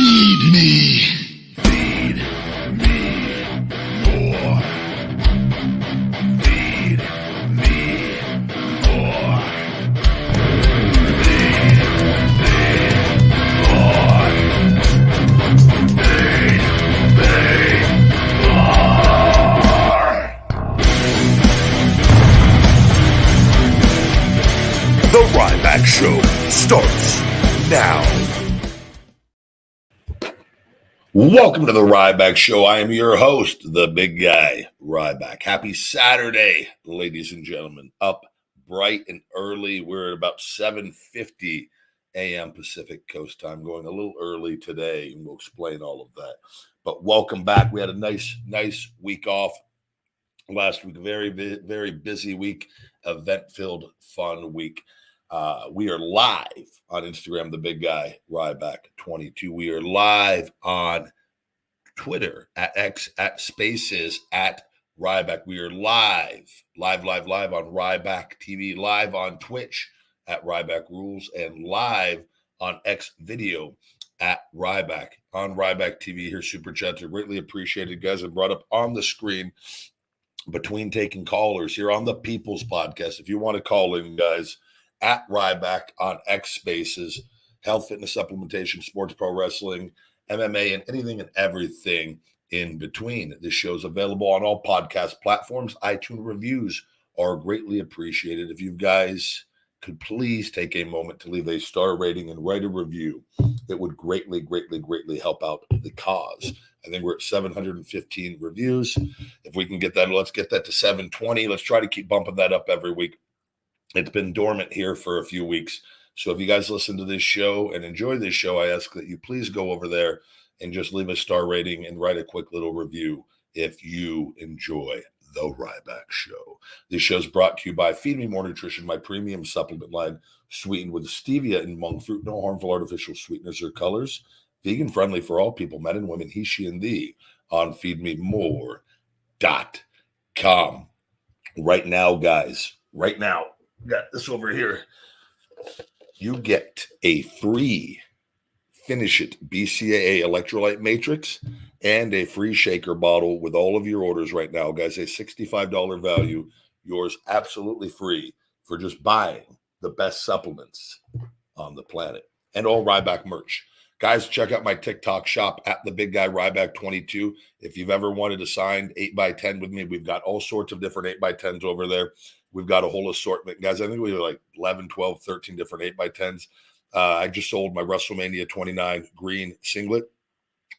Feed me. Feed me more. Feed me more. The Ryback Show starts now. Welcome to the Ryback Show. I am your host, the big guy, Ryback. Happy Saturday, ladies and gentlemen. Up bright and early. We're at about 7:50 a.m. Pacific Coast time. Going a little early today, and we'll explain all of that. But welcome back. We had a nice week off last week. Very busy week. Event-filled, fun week. We are live on Instagram, the big guy, Ryback22. We are live on Twitter, at X, at Spaces, at Ryback. We are live on Ryback TV, live on Twitch at Ryback Rules, and live on X Video at Ryback. On Ryback TV here, super chats are greatly appreciated. Guys have brought up on the screen between taking callers here on the People's Podcast. If you want to call in, guys, at Ryback on X Spaces, health, fitness, supplementation, sports, pro wrestling, MMA, and anything and everything in between. This show is available on all podcast platforms. iTunes reviews are greatly appreciated. If you guys could please take a moment to leave a star rating and write a review, it would greatly help out the cause. I think we're at 715 reviews. If we can get that, let's get that to 720. Let's try to keep bumping that up every week. It's been dormant here for a few weeks. So if you guys listen to this show and enjoy this show, I ask that you please go over there and just leave a star rating and write a quick little review if you enjoy the Ryback Show. This show is brought to you by Feed Me More Nutrition, my premium supplement line, sweetened with stevia and monk fruit, no harmful artificial sweeteners or colors, vegan friendly for all people, men and women, he, she, and thee, on feedmemore.com. Right now, guys, got this over here. You get a free Finish It BCAA electrolyte matrix and a free shaker bottle with all of your orders right now, guys. A $65 value, yours absolutely free for just buying the best supplements on the planet and all Ryback merch. Guys, check out my TikTok shop at the big guy Ryback22. If you've ever wanted a signed 8x10 with me, we've got all sorts of different 8x10s over there. We've got a whole assortment. Guys, I think we have like 11, 12, 13 different 8x10s. I just sold my WrestleMania 29 green singlet.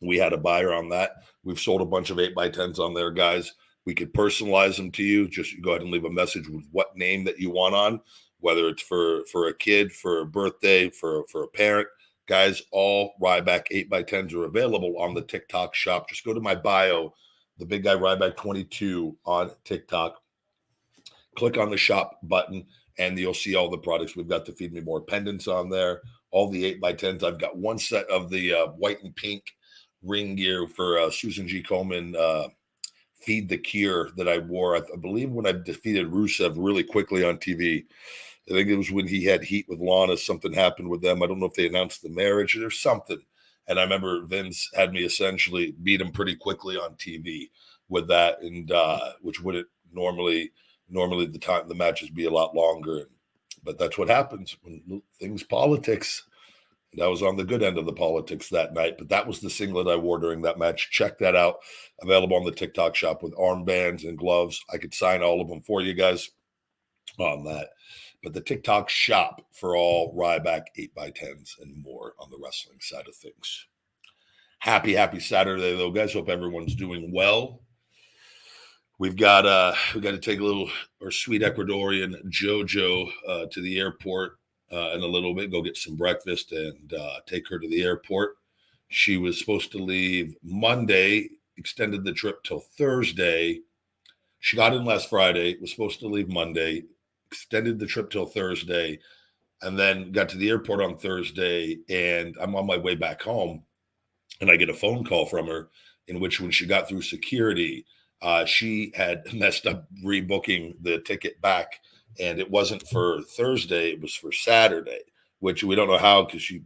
We had a buyer on that. We've sold a bunch of 8x10s on there, guys. We could personalize them to you. Just go ahead and leave a message with what name that you want on, whether it's for a kid, for a birthday, for a parent. Guys, all Ryback 8x10s are available on the TikTok shop. Just go to my bio, the big guy Ryback22 on TikTok. Click on the shop button, and you'll see all the products. We've got the Feed Me More pendants on there, all the 8x10s. I've got one set of the white and pink ring gear for Susan G. Komen Feed the Cure that I wore, I believe, when I defeated Rusev really quickly on TV. I think it was when he had heat with Lana. Something happened with them. I don't know if they announced the marriage or something. And I remember Vince had me essentially beat him pretty quickly on TV with that, and which wouldn't normally the matches be a lot longer, but that's what happens when things politics. And I was on the good end of the politics that night, but that was the singlet I wore during that match. Check that out. Available on the TikTok shop with armbands and gloves. I could sign all of them for you guys on that. But the TikTok shop for all Ryback 8x10s and more on the wrestling side of things. Happy Saturday, though, guys. Hope everyone's doing well. We got to take our sweet Ecuadorian Jojo to the airport in a little bit. Go get some breakfast and take her to the airport. She was supposed to leave Monday, extended the trip till Thursday. She got in last Friday, was supposed to leave Monday, extended the trip till Thursday, and then got to the airport on Thursday. And I'm on my way back home, and I get a phone call from her in which, when she got through security, she had messed up rebooking the ticket back, and it wasn't for Thursday, it was for Saturday, which we don't know how because she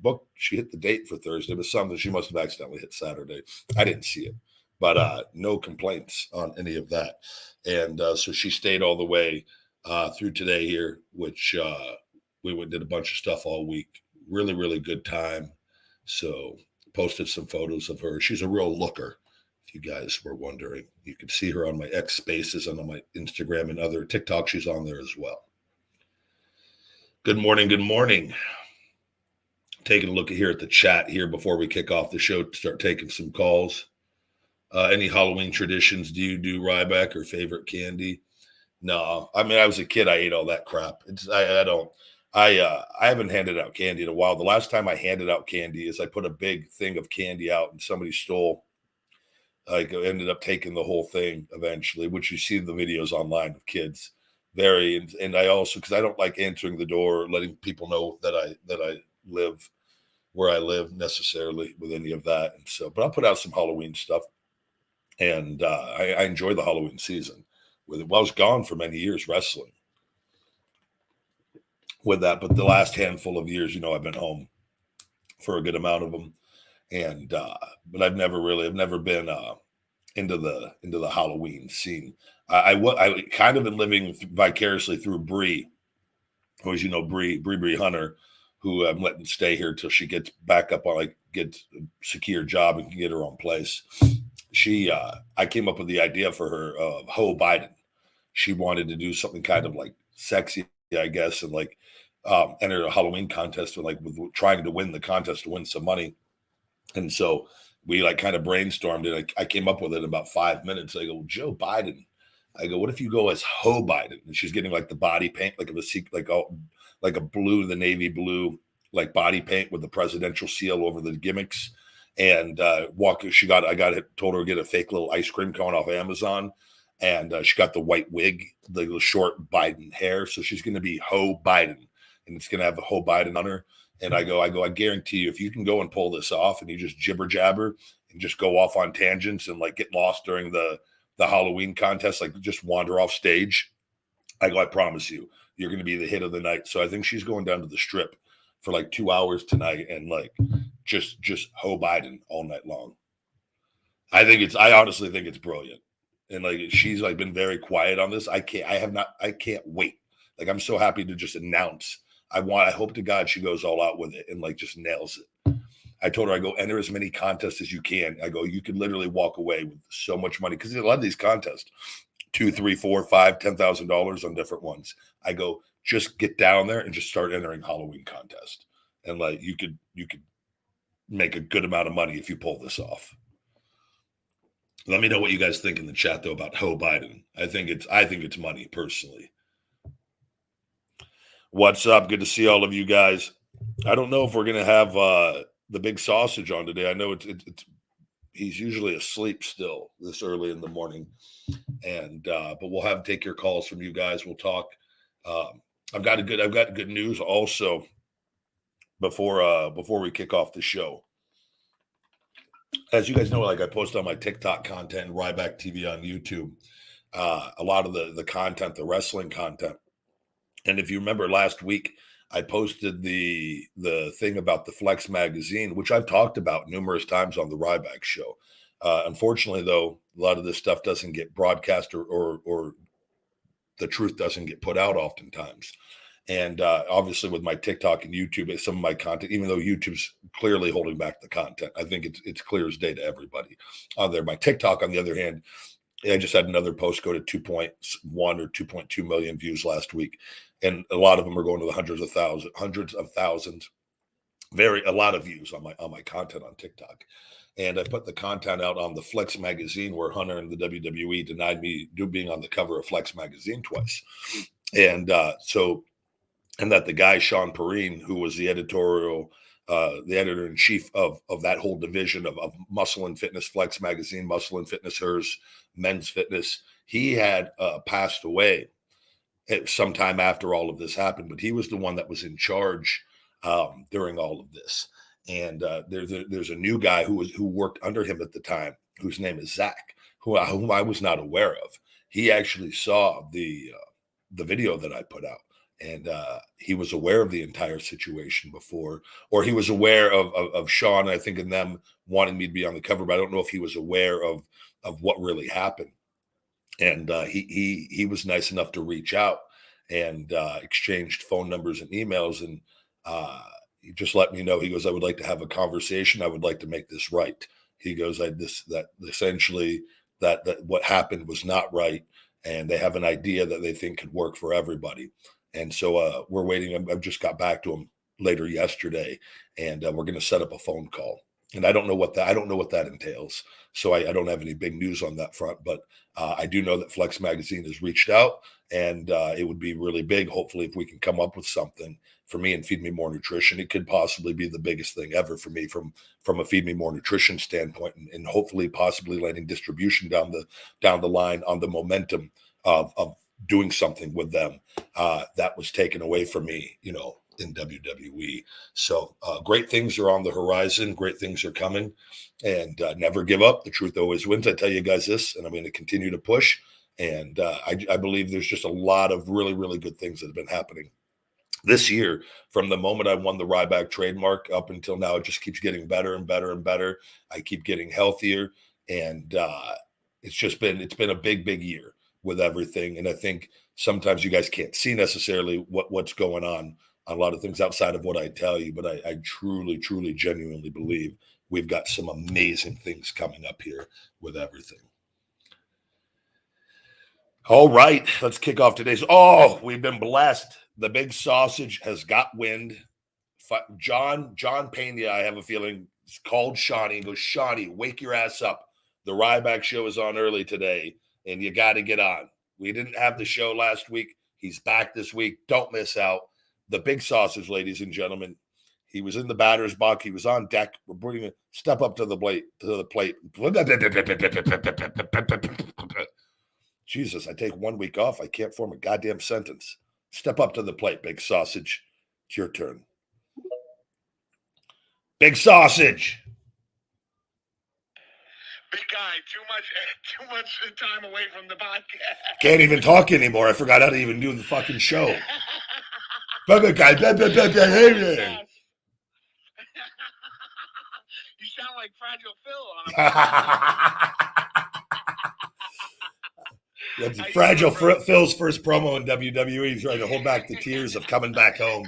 hit the date for Thursday, but something she must have accidentally hit Saturday. I didn't see it, but no complaints on any of that. And so she stayed all the way through today here, which we did a bunch of stuff all week. Really, really good time. So posted some photos of her. She's a real looker. If you guys were wondering, you can see her on my X Spaces and on my Instagram and other TikTok. She's on there as well. Good morning. Good morning. Taking a look here at the chat here before we kick off the show to start taking some calls. Any Halloween traditions do you do, Ryback, or favorite candy? No, I mean, I was a kid. I ate all that crap. I haven't handed out candy in a while. The last time I handed out candy is I put a big thing of candy out and somebody stole. I ended up taking the whole thing eventually, which you see the videos online of kids. And I also, because I don't like answering the door, letting people know that I live where I live necessarily with any of that. And so, but I'll put out some Halloween stuff, and I enjoy the Halloween season. I was gone for many years wrestling with that, but the last handful of years, I've been home for a good amount of them, and but I've never been into the Halloween scene. I kind of been living vicariously through Bree, who, as you know, Bree Hunter, who I'm letting stay here till she gets back up on, gets a secure job and can get her own place. I came up with the idea for her of Ho Biden. She wanted to do something kind of like sexy, I guess, and enter a Halloween contest with trying to win the contest to win some money. And so we kind of brainstormed it. I came up with it in about 5 minutes. I go, Joe Biden. I go, what if you go as Ho Biden? And she's getting the body paint, like a blue, the navy blue, body paint with the presidential seal over the gimmicks. And I told her to get a fake little ice cream cone off Amazon. And she got the white wig, the short Biden hair. So she's going to be Ho Biden, and it's going to have a Ho Biden on her. And I go, I guarantee you, if you can go and pull this off and you just jibber jabber and just go off on tangents and get lost during the Halloween contest, just wander off stage, I promise you, you're going to be the hit of the night. So I think she's going down to the Strip for 2 hours tonight and just Ho Biden all night long. I honestly think it's brilliant. And she's been very quiet on this. I can't wait. I'm so happy to just announce. I hope to God she goes all out with it and just nails it. I told her, I go, enter as many contests as you can. I go, you can literally walk away with so much money, because a lot of these contests, $2, $3, $4, $5, $10,000 on different ones. I go, just get down there and just start entering Halloween contest, and you could make a good amount of money if you pull this off. Let me know what you guys think in the chat though about Ho Biden. I think it's money personally. What's up? Good to see all of you guys. I don't know if we're gonna have the big sausage on today. I know he's usually asleep still this early in the morning, and but we'll take your calls from you guys. We'll talk. I've got good news also before we kick off the show. As you guys know, I post on my TikTok content, Ryback TV on YouTube, a lot of the content, the wrestling content. And if you remember last week, I posted the thing about the Flex magazine, which I've talked about numerous times on the Ryback show. Unfortunately, though, a lot of this stuff doesn't get broadcast or the truth doesn't get put out oftentimes. And obviously with my TikTok and YouTube, some of my content, even though YouTube's clearly holding back the content, I think it's clear as day to everybody on there. My TikTok, on the other hand, I just had another post go to 2.1 or 2.2 million views last week. And a lot of them are going to the hundreds of thousands, a lot of views on my content on TikTok. And I put the content out on the Flex magazine, where Hunter and the WWE denied me being on the cover of Flex magazine twice. And and that the guy, Sean Perrine, who was the editor-in-chief of that whole division of Muscle and Fitness Flex magazine, Muscle and Fitness Hers, Men's Fitness, he had passed away sometime after all of this happened, but he was the one that was in charge during all of this. And there's a new guy who worked under him at the time, whose name is Zach, whom I was not aware of. He actually saw the video that I put out. And he was aware of the entire situation before, or he was aware of Sean, I think, and them wanting me to be on the cover, but I don't know if he was aware of what really happened. And he was nice enough to reach out and exchanged phone numbers and emails, and he just let me know. He goes, "I would like to have a conversation. I would like to make this right." He goes, that essentially that what happened was not right, and they have an idea that they think could work for everybody. And so we're waiting. I've just got back to him later yesterday, and we're going to set up a phone call. And I don't know what that entails. So I don't have any big news on that front, but I do know that Flex Magazine has reached out, and it would be really big. Hopefully, if we can come up with something for me and Feed Me More Nutrition, it could possibly be the biggest thing ever for me from a Feed Me More Nutrition standpoint, and hopefully possibly landing distribution down the line on the momentum of doing something with them that was taken away from me, in WWE. So great things are on the horizon. Great things are coming, and never give up. The truth always wins. I tell you guys this, and I'm going to continue to push. And I believe there's just a lot of really, really good things that have been happening this year. From the moment I won the Ryback trademark up until now, it just keeps getting better and better and better. I keep getting healthier, and it's been a big year with everything. And I think sometimes you guys can't see necessarily what's going on a lot of things outside of what I tell you, but I truly, truly, genuinely believe we've got some amazing things coming up here with everything. All right, let's kick off today's. Oh, we've been blessed. The Big Sausage has got wind. John Pena, I have a feeling, called Shawnee and goes, "Shawnee, wake your ass up. The Ryback show is on early today, and you got to get on. We didn't have the show last week. He's back this week. Don't miss out." The Big Sausage, ladies and gentlemen. He was in the batter's box. He was on deck. We're bringing it. Step up to the plate. Jesus, I take 1 week off. I can't form a goddamn sentence. Step up to the plate, Big Sausage. It's your turn. Big Sausage. Big guy, too much time away from the podcast. Can't even talk anymore. I forgot how to even do the fucking show. Big guy. You sound like Fragile Phil on a That's Fragile Phil's first promo in WWE. He's trying to hold back the tears of coming back home.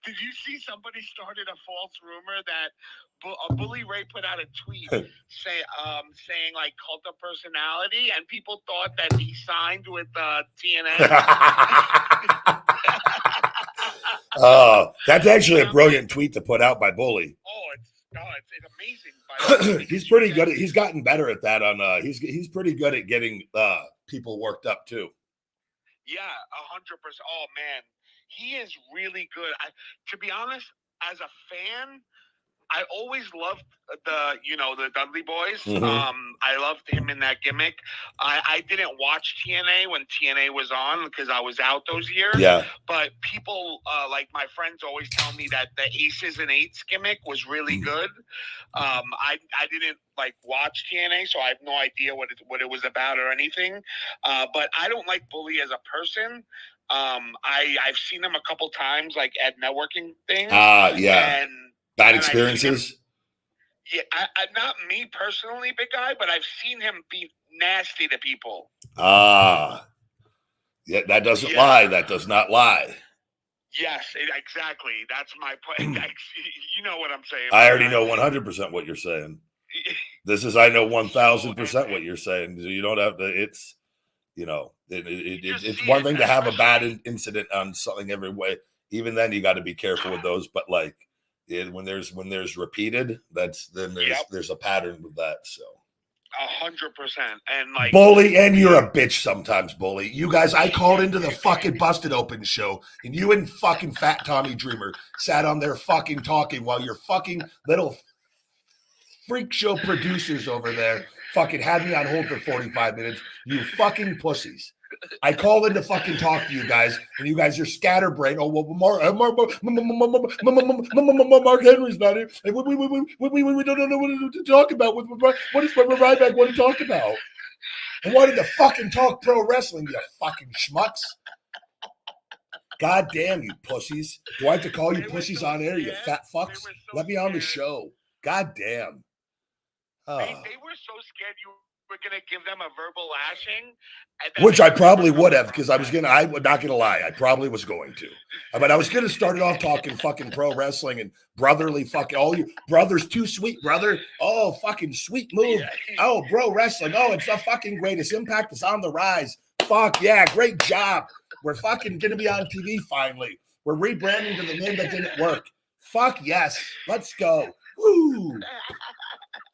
Did you see somebody started a false rumor that Bully Ray put out a tweet saying like cult of personality, and people thought that he signed with TNA? That's actually a brilliant tweet to put out by Bully. It's amazing. He's pretty good. He's gotten better at that. He's pretty good at getting people worked up too. Yeah, 100%. Oh man, he is really good. To be honest, as a fan, I always loved the Dudley Boys. Mm-hmm. I loved him in that gimmick. I didn't watch TNA when TNA was on because I was out those years. Yeah. But people like my friends always tell me that the Aces and Eights gimmick was really good. I didn't watch TNA, so I have no idea what it was about or anything. But I don't like Bully as a person. I've seen him a couple times at networking things. Yeah. And bad experiences? Yeah, not me personally, Big Guy, but I've seen him be nasty to people. Yeah, that doesn't lie. That does not lie. Yes, exactly. That's my point. You know what I'm saying. I already know 100% what you're saying. I know 1,000% what you're saying. You don't have to. It's it's one thing to have a bad incident on something every way. Even then, you got to be careful with those. But when there's repeated, there's a pattern with that. So 100%. And Bully, and you're a bitch sometimes, Bully. You guys, I called into the fucking Busted Open show, and you and fucking Fat Tommy Dreamer sat on there fucking talking while your fucking little freak show producers over there fucking had me on hold for 45 minutes. You fucking pussies. I call in to fucking talk to you guys, and you guys are scatterbrained. Oh, well, Mark Henry's not here. And we don't know what to talk about. What does Ryback want to talk about? I wanted to fucking talk pro wrestling, you fucking schmucks. God damn you pussies. Do I have to call you They were pussies so on air, you scared. fat They fucks? were so Let me on the scared. show. God damn. They were so scared you were gonna give them a verbal lashing, and that Which they I would probably never would come have, because I was from gonna. I'm not gonna lie. I probably was going to, but I was gonna start it off talking fucking pro wrestling and brotherly fucking. All you brothers, too sweet, brother. Oh, fucking sweet move. Yeah. Oh, bro, wrestling. Oh, it's the fucking greatest. Impact is on the rise. Fuck yeah, great job. We're fucking gonna be on TV finally. We're rebranding to the name that didn't work. Fuck yes, let's go. Woo.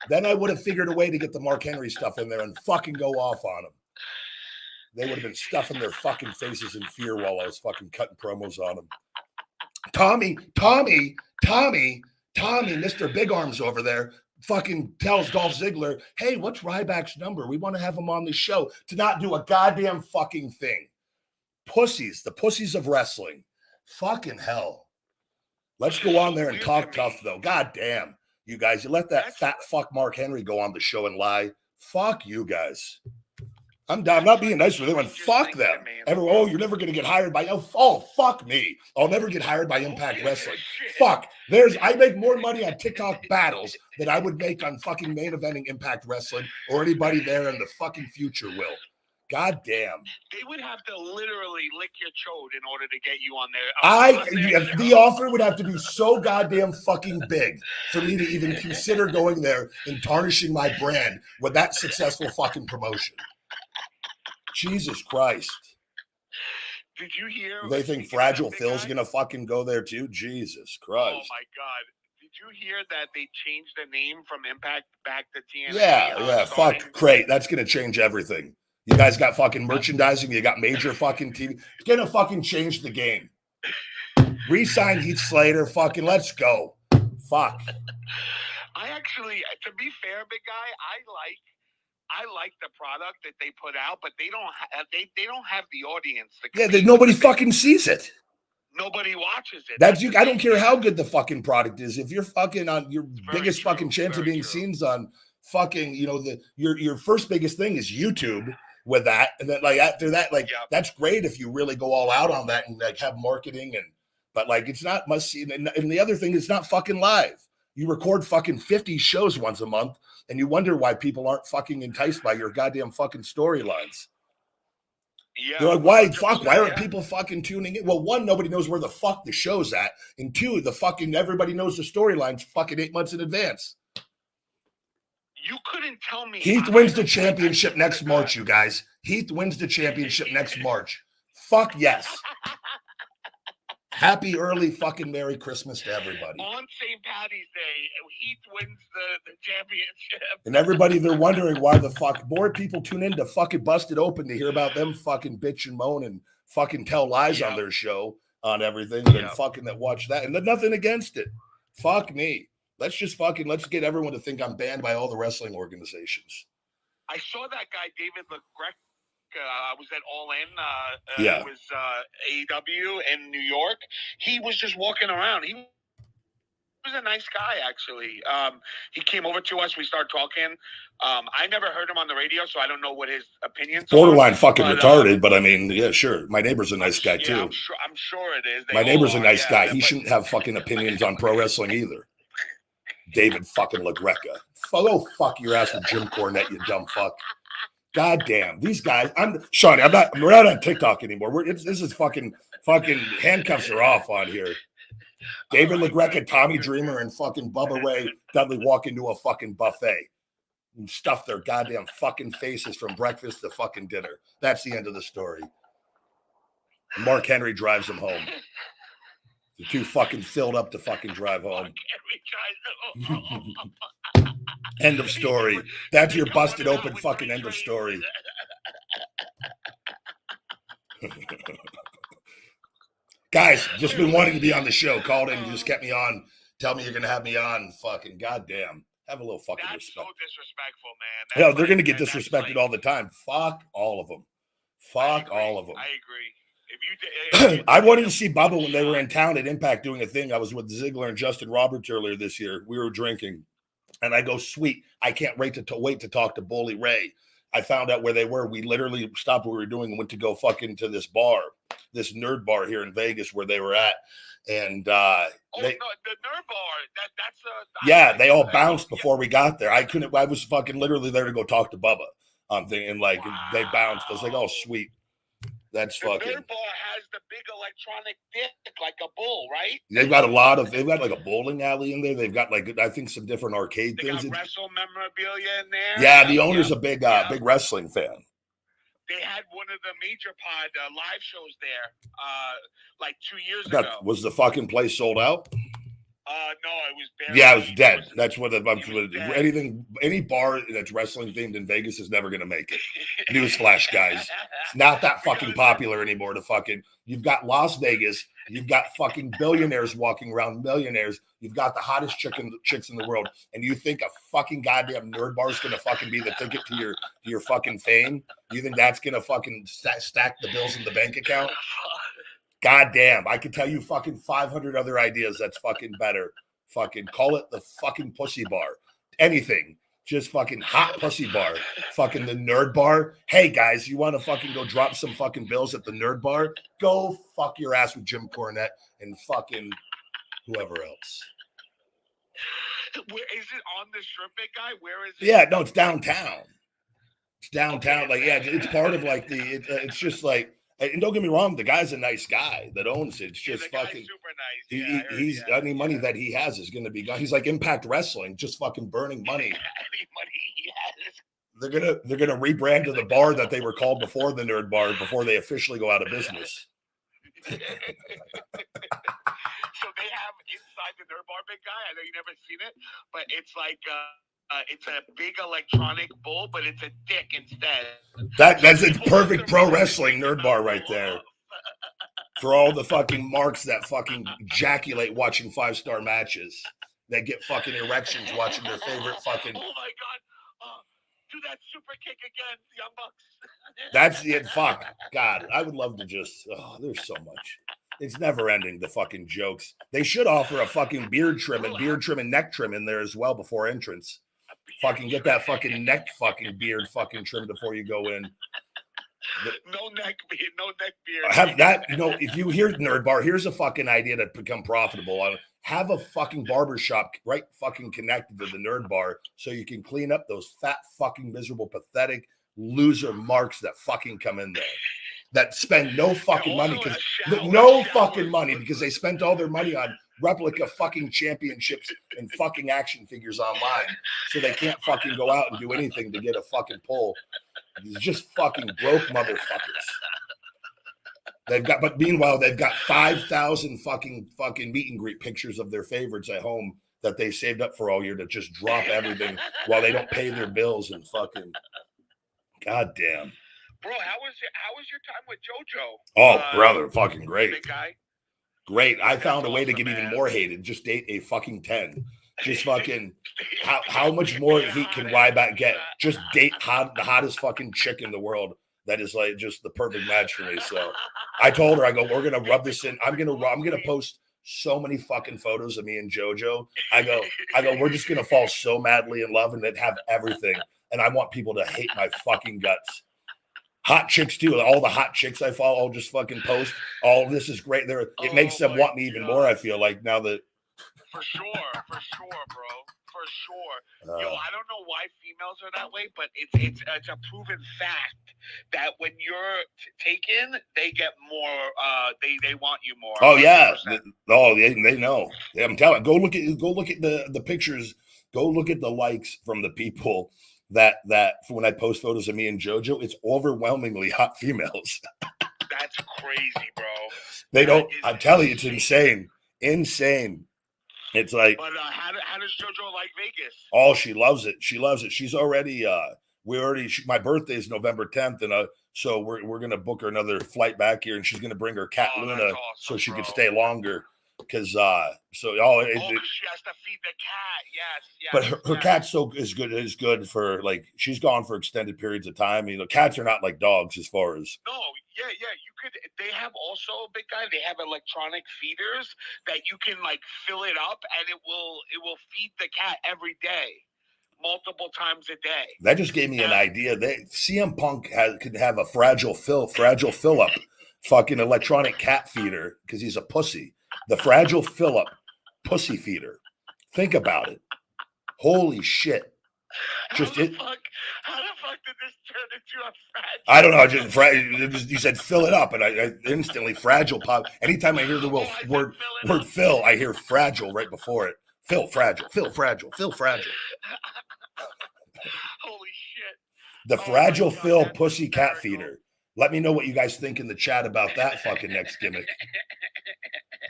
Then I would have figured a way to get the Mark Henry stuff in there and fucking go off on them. They would have been stuffing their fucking faces in fear while I was fucking cutting promos on them. Tommy, Mr. Big Arms over there fucking tells Dolph Ziggler, hey, what's Ryback's number? We want to have him on the show to not do a goddamn fucking thing. Pussies, the pussies of wrestling. Fucking hell. Let's go on there and talk tough, though. God damn. You guys, you let that fat fuck Mark Henry go on the show and lie. Fuck you guys. I'm not being nice with anyone. Fuck them. Oh, you're never going to get hired by. Oh, fuck me. I'll never get hired by Impact Wrestling. Fuck. I make more money on TikTok battles than I would make on fucking main eventing Impact Wrestling or anybody there in the fucking future will. God damn. They would have to literally lick your chode in order to get you on their. The offer would have to be so goddamn fucking big for me to even consider going there and tarnishing my brand with that successful fucking promotion. Jesus Christ. Did you hear? They think Fragile Phil's going to fucking go there too? Jesus Christ. Oh my God. Did you hear that they changed the name from Impact back to TNA? Yeah. Fuck. Great. That's going to change everything. You guys got fucking merchandising. You got major fucking TV. It's going to fucking change the game. Resign Heath Slater. Fucking let's go. Fuck. I actually, to be fair, big guy, I like the product that they put out, but they don't have the audience. Nobody fucking sees it. Nobody watches it. I don't care how good the fucking product is. If you're fucking on your biggest fucking chance of being seen on fucking, your first biggest thing is YouTube with that, and then like after that, that's great if you really go all out on that and like have marketing but like it's not must see. And the other thing is not fucking live. You record fucking 50 shows once a month, and you wonder why people aren't fucking enticed by your goddamn fucking storylines. Yeah, they're like, why aren't people fucking tuning in? Well, one, nobody knows where the fuck the show's at, and two, everybody knows the storylines fucking 8 months in advance. You couldn't tell me. Heath wins the championship next March, you guys. Heath wins the championship next March. Fuck yes. Happy early fucking Merry Christmas to everybody. On St. Patty's Day, Heath wins the championship. And everybody, they're wondering why the fuck more people tune in to fucking Busted Open to hear about them fucking bitch and moan and fucking tell lies on their show on everything than fucking that watch that. And nothing against it. Fuck me. Let's get everyone to think I'm banned by all the wrestling organizations. I saw that guy, David LaGreca. I was at All In. It was AEW in New York. He was just walking around. He was a nice guy, actually. He came over to us. We started talking. I never heard him on the radio, so I don't know what his opinions are. Borderline fucking retarded, but I mean, yeah, sure. My neighbor's a nice guy, too. I'm sure it is. My neighbor's a nice guy. He shouldn't have fucking opinions on pro wrestling either. David fucking LaGreca. Go fuck your ass with Jim Cornette, you dumb fuck. God damn, these guys. Shawnee, we're not on TikTok anymore. This is fucking handcuffs are off on here. David LaGreca, Tommy Dreamer, and fucking Bubba Ray Dudley walk into a fucking buffet and stuff their goddamn fucking faces from breakfast to fucking dinner. That's the end of the story. Mark Henry drives them home. They're too fucking filled up to fucking drive home. End of story. That's your busted open fucking end of story. Guys, just been wanting to be on the show. Called in, you just kept me on. Tell me you're gonna have me on. Fucking goddamn. Have a little fucking respect. That's so disrespectful, man. Yeah, they're gonna get disrespected all the time. Fuck all of them. Fuck all of them. I agree. I wanted to see Bubba when they were in town at Impact doing a thing. I was with Ziggler and Justin Roberts earlier this year. We were drinking, and I go, sweet. I can't wait to talk to Bully Ray. I found out where they were. We literally stopped what we were doing and went to go fucking to this bar, this nerd bar here in Vegas where they were at. And no, the nerd bar. Yeah, they all bounced before we got there. I was fucking literally there to go talk to Bubba. I'm thinking like they bounced. I was like, oh sweet. That's the fucking. Nerd bar has the big electronic dick like a bull, right? They've got like a bowling alley in there. They've got like I think some different arcade things. They got wrestle memorabilia in there. Yeah, the owner's a big wrestling fan. They had one of the Major Pod live shows there, like 2 years ago. Was the fucking place sold out? No, it was barely. Yeah, it was dead. That's what any bar that's wrestling themed in Vegas is never gonna make it. Newsflash, guys. It's not that fucking popular anymore to fucking you've got Las Vegas, you've got fucking billionaires walking around, millionaires, you've got the hottest chicks in the world, and you think a fucking goddamn nerd bar is gonna fucking be the ticket to your fucking fame? You think that's gonna fucking stack the bills in the bank account? God damn, I could tell you fucking 500 other ideas that's fucking better. Fucking call it the fucking pussy bar. Anything. Just fucking hot pussy bar. Fucking the nerd bar. Hey guys, you want to fucking go drop some fucking bills at the nerd bar? Go fuck your ass with Jim Cornette and fucking whoever else. Where is it on the strip, big guy? Where is it? Yeah, no, it's downtown. It's downtown. Like, yeah, it's part of like it's just like. And don't get me wrong, the guy's a nice guy that owns it. It's just fucking super nice. Any money that he has is going to be gone. He's like Impact Wrestling, just fucking burning money. Any money he has. They're gonna rebrand to the bar that they were called before the Nerd Bar before they officially go out of business. So they have inside the Nerd Bar, big guy. I know you never seen it, but it's like it's a big electronic bull, but it's a dick instead. That's a perfect pro wrestling nerd bar right there. For all the fucking marks that fucking ejaculate watching 5-star matches. They get fucking erections watching their favorite fucking. Oh my god! Do that super kick again, Young Bucks. That's it. Fuck. God, I would love to just. Oh, there's so much. It's never ending. The fucking jokes. They should offer a fucking beard trim and neck trim in there as well before entrance. Fucking get that fucking neck fucking beard fucking trimmed before you go in. No neck beard. Have that, if you hear Nerd Bar, here's a fucking idea to become profitable. Have a fucking barbershop right fucking connected to the Nerd Bar so you can clean up those fat fucking miserable pathetic loser marks that fucking come in there. That spend no fucking money because they spent all their money on replica fucking championships and fucking action figures online, so they can't fucking go out and do anything to get a fucking pull. It's just fucking broke motherfuckers. Meanwhile they've got 5,000 fucking meet and greet pictures of their favorites at home that they saved up for all year to just drop everything while they don't pay their bills and fucking goddamn. Bro, how was your time with Jojo? Oh, brother, fucking great. Big guy. Great. I found a way to get even more hated. Just date a fucking 10. Just fucking how much more heat can Ryback get? Just date the hottest fucking chick in the world. That is like just the perfect match for me. So I told her, I go, we're gonna rub this in. I'm gonna post so many fucking photos of me and Jojo. I go, we're just gonna fall so madly in love and then have everything. And I want people to hate my fucking guts. Hot chicks too. All the hot chicks I follow, I'll just fucking post. All this is great. It makes them want me even more. I feel like now that. For sure, bro. For sure. Yo, I don't know why females are that way, but it's a proven fact that when you're taken, they get more. They want you more. Oh 100%. Yeah. They know. Yeah, I'm telling. Go look at the pictures. Go look at the likes from the people. That when I post photos of me and Jojo, it's overwhelmingly hot females. That's crazy, bro. They don't. I'm telling you, it's insane. Insane. It's like. But how does Jojo like Vegas? Oh, she loves it. She loves it. She's already. My birthday is November 10th, and so we're gonna book her another flight back here, and she's gonna bring her cat Luna awesome, so she can stay longer. Because she has to feed the cat. Yes. But her cat's is good for like she's gone for extended periods of time. Cats are not like dogs as far as. No, yeah. You could. They have also big guy. They have electronic feeders that you can like fill it up, and it will feed the cat every day. multiple times a day. That just gave me an idea. CM Punk could have a fragile Phillip, fucking electronic cat feeder because he's a pussy. The fragile Phillip, pussy feeder. Think about it. Holy shit! How the fuck did this turn into a fragile? I don't know. You said fill it up, and I instantly fragile pop. Anytime I hear the word fill, I hear fragile right before it. Phil fragile. Holy shit! The fragile Phil pussy cat feeder. Let me know what you guys think in the chat about that fucking next gimmick.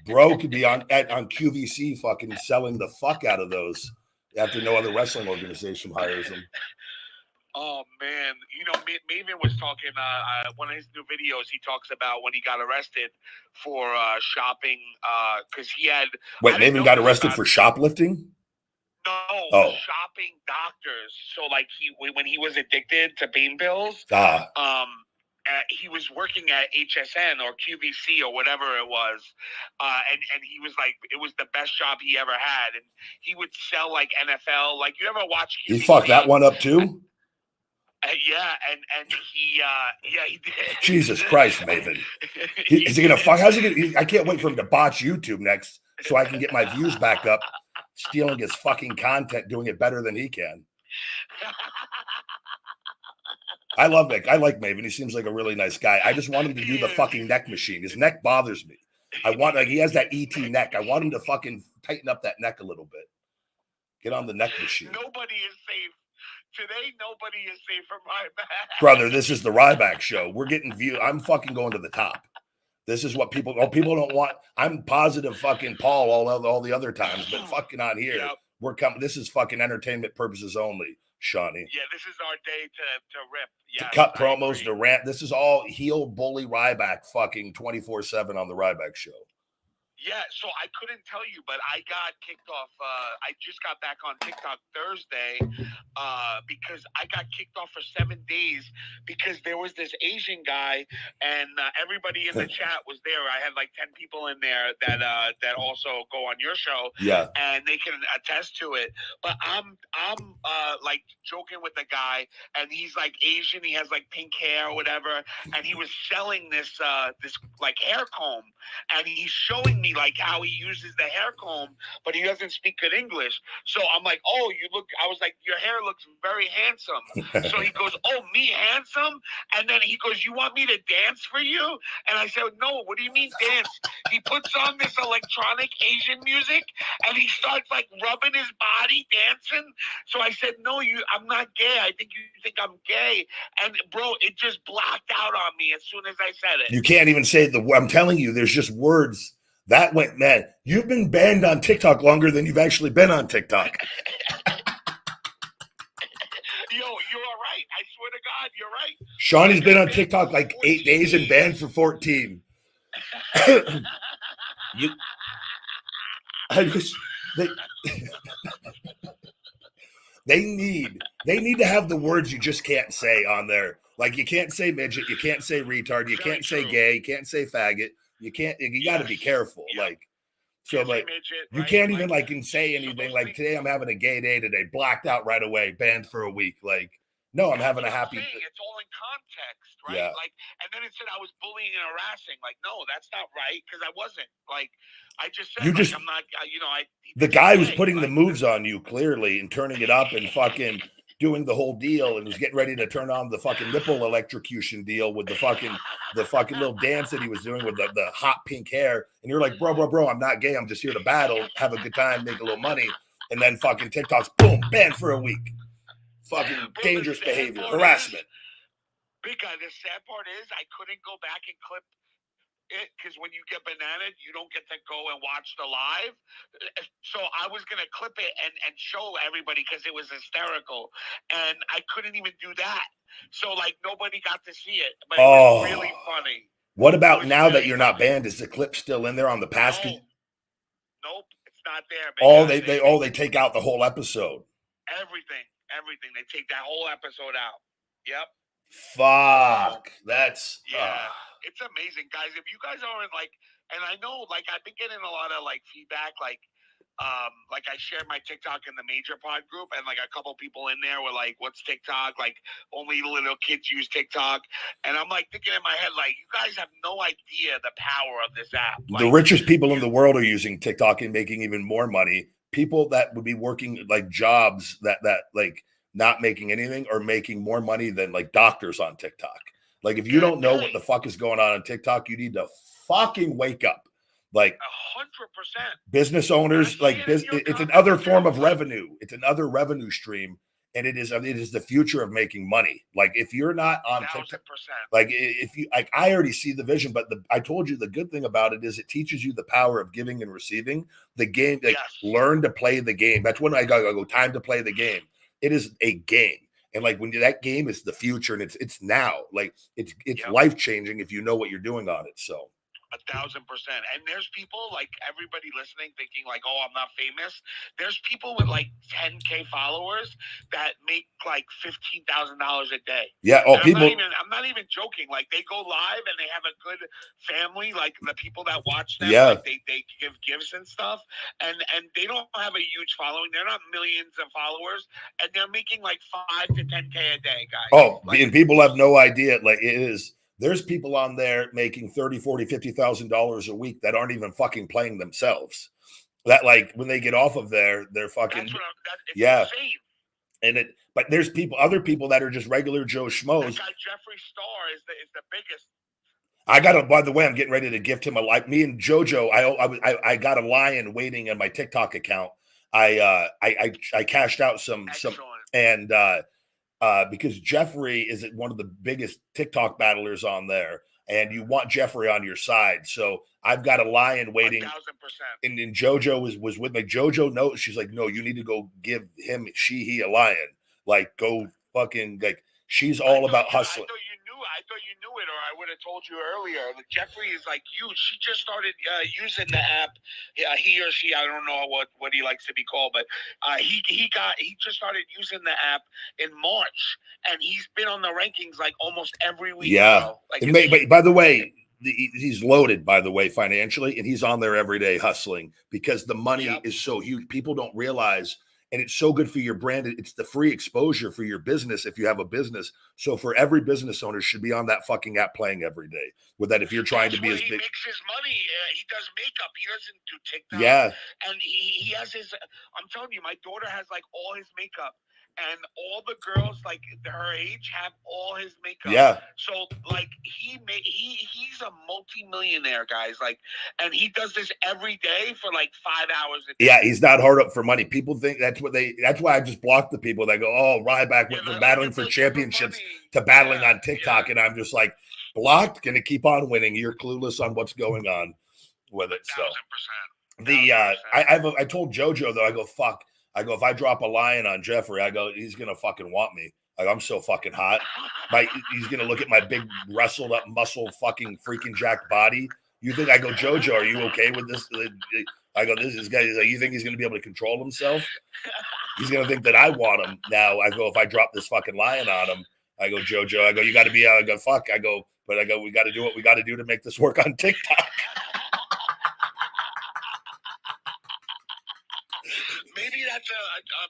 Bro could be on QVC fucking selling the fuck out of those after no other wrestling organization hires him. Oh man, you know, Maven was talking. One of his new videos, he talks about when he got arrested for shopping. Because he had. Wait, Maven got arrested for shoplifting? No, shopping doctors. So like when he was addicted to pain pills, he was working at HSN or QVC or whatever it was, and he was like, it was the best job he ever had, and he would sell like NFL. Like, you ever watch QVC? He fucked that one up too. Yeah, and he did. Jesus Christ, Maven. Is he gonna fuck? How's he gonna? I can't wait for him to botch YouTube next, so I can get my views back up. Stealing his fucking content, doing it better than he can. I love Nick. I like Maven. He seems like a really nice guy. I just want him to do the fucking neck machine. His neck bothers me. He has that ET neck. I want him to fucking tighten up that neck a little bit. Get on the neck machine. Nobody is safe. Today, nobody is safe from Ryback. Brother, this is the Ryback show. We're getting views. I'm fucking going to the top. This is what people don't want. I'm positive fucking Paul all the other times, but fucking on here, we're coming. This is fucking entertainment purposes only, Shawnee. Yeah, this is our day to rip. Yeah, to cut promos, to rant. This is all heel bully Ryback fucking 24/7 on the Ryback show. Yeah, so I couldn't tell you, but I got kicked off. I just got back on TikTok Thursday because I got kicked off for 7 days because there was this Asian guy, and everybody in the chat was there. I had like 10 people in there that also go on your show, and they can attest to it. But I'm like joking with the guy, and he's like Asian. He has like pink hair or whatever, and he was selling this like hair comb, and he's showing me like how he uses the hair comb, but he doesn't speak good English. So I'm like, oh, I was like, your hair looks very handsome. So he goes, oh, me handsome? And then he goes, you want me to dance for you? And I said, no, what do you mean dance? He puts on this electronic Asian music and he starts like rubbing his body dancing. So I said, no, I'm not gay. I think you think I'm gay. And bro, it just blacked out on me as soon as I said it. You can't even say I'm telling you, there's just words. That went, man, you've been banned on TikTok longer than you've actually been on TikTok. Yo, you are right. I swear to God, you're right. Shawnee's been on TikTok like 8 days and banned for 14. They need to have the words you just can't say on there. Like, you can't say midget, you can't say retard, you can't say gay, you can't say faggot. You got to be careful. Like, so like, you can't even like say anything like, today I'm having a gay day today, blacked out right away, banned for a week. Like, no, I'm having a happy. It's all in context, right? Yeah. Like, and then it said I was bullying and harassing. Like, no, that's not right, because I wasn't. Like, I just said, I'm not. The guy was putting the moves on you clearly and turning it up and fucking doing the whole deal, and was getting ready to turn on the fucking nipple electrocution deal with the fucking little dance that he was doing with the hot pink hair. And you're like, bro, I'm not gay. I'm just here to battle, have a good time, make a little money. And then fucking TikTok's boom, banned for a week. Fucking dangerous behavior, harassment. Big guy, the sad part is I couldn't go back and clip it, because when you get bananaed, you don't get to go and watch the live. So I was gonna clip it and show everybody because it was hysterical, and I couldn't even do that. So like nobody got to see it, but it was really funny. What about now that you're not banned? Is the clip still in there on the past? Nope, it's not there. They take out the whole episode. Everything. They take that whole episode out. Yep. Fuck. That's it's amazing, guys. If you guys aren't like, and I know, like, I've been getting a lot of like feedback, like like I shared my TikTok in the major pod group, and like a couple people in there were like, "What's TikTok? Like only little kids use TikTok." And I'm like thinking in my head, like, you guys have no idea the power of this app. The richest people in the world are using TikTok and making even more money. People that would be working like jobs that like not making anything are making more money than like doctors on TikTok. Like if you don't know what the fuck is going on TikTok, you need to fucking wake up. Like 100%. business owners, like it's another form of revenue. It's another revenue stream, and it is the future of making money. Like if you're not on TikTok, like if you like, I already see the vision. But I told you the good thing about it is it teaches you the power of giving and receiving. The game, like learn to play the game. That's when I go time to play the game. It is a game. And like when that game is the future and it's now, like it's life changing if you know what you're doing on it. So 1,000%. And there's people like everybody listening thinking like, oh, I'm not famous. There's people with like 10K followers that make like $15,000 a day. Yeah. Oh, people. I'm not even joking. Like they go live and they have a good family. Like the people that watch them, yeah. like, they give gifts and stuff. And they don't have a huge following. They're not millions of followers, and they're making like 5 to 10K a day, guys. Oh, like, and people have no idea. Like it is. There's people on there making $30,000, $40,000, $50,000 a week that aren't even fucking playing themselves. That like when they get off of there, they're fucking insane. And but there's other people that are just regular Joe schmoes. That guy Jeffree Star is the biggest. I got by the way, I'm getting ready to gift him me and Jojo. I got a lion waiting on my TikTok account. I cashed out some and because Jeffrey is one of the biggest TikTok battlers on there, and you want Jeffrey on your side. So I've got a lion waiting. 1,000%. And Jojo was with me. Jojo knows. She's like, no, you need to go give him, he a lion. Like, go fucking, like, she's all about hustling. I thought you knew it, or I would have told you earlier. Like, Jeffrey is like huge. She just started using the app. He or she, I don't know what he likes to be called, but he just started using the app in March, and he's been on the rankings like almost every week. Yeah. Like, but by the way, he's loaded, by the way, financially, and he's on there every day hustling because the money is so huge. People don't realize. And it's so good for your brand. It's the free exposure for your business if you have a business. So for every business owner should be on that fucking app playing every day. With that, if you're trying to be as big, he makes his money. He does makeup. He doesn't do TikTok. Yeah, and he has his. I'm telling you, my daughter has like all his makeup, and all the girls like her age have all his makeup. Yeah. So like he's a multi-millionaire, guys. Like, and he does this every day for like 5 hours a day. Yeah, he's not hard up for money. People think that's why I just block the people that go, oh, Ryback went from battling for championships to battling on TikTok. And I'm just like, blocked, gonna keep on winning. You're clueless on what's going on with it. 1,000%. I told Jojo though, I go, fuck. I go, if I drop a lion on Jeffrey, I go, he's gonna fucking want me. Like, I'm so fucking hot. He's gonna look at my big wrestled up muscle fucking freaking jacked body. You think I go, Jojo, are you okay with this? I go, this guy is like, you think he's gonna be able to control himself? He's gonna think that I want him. Now I go, if I drop this fucking lion on him, I go, Jojo, I go, you gotta be I go, fuck, I go, but I go, we gotta do what we gotta do to make this work on TikTok.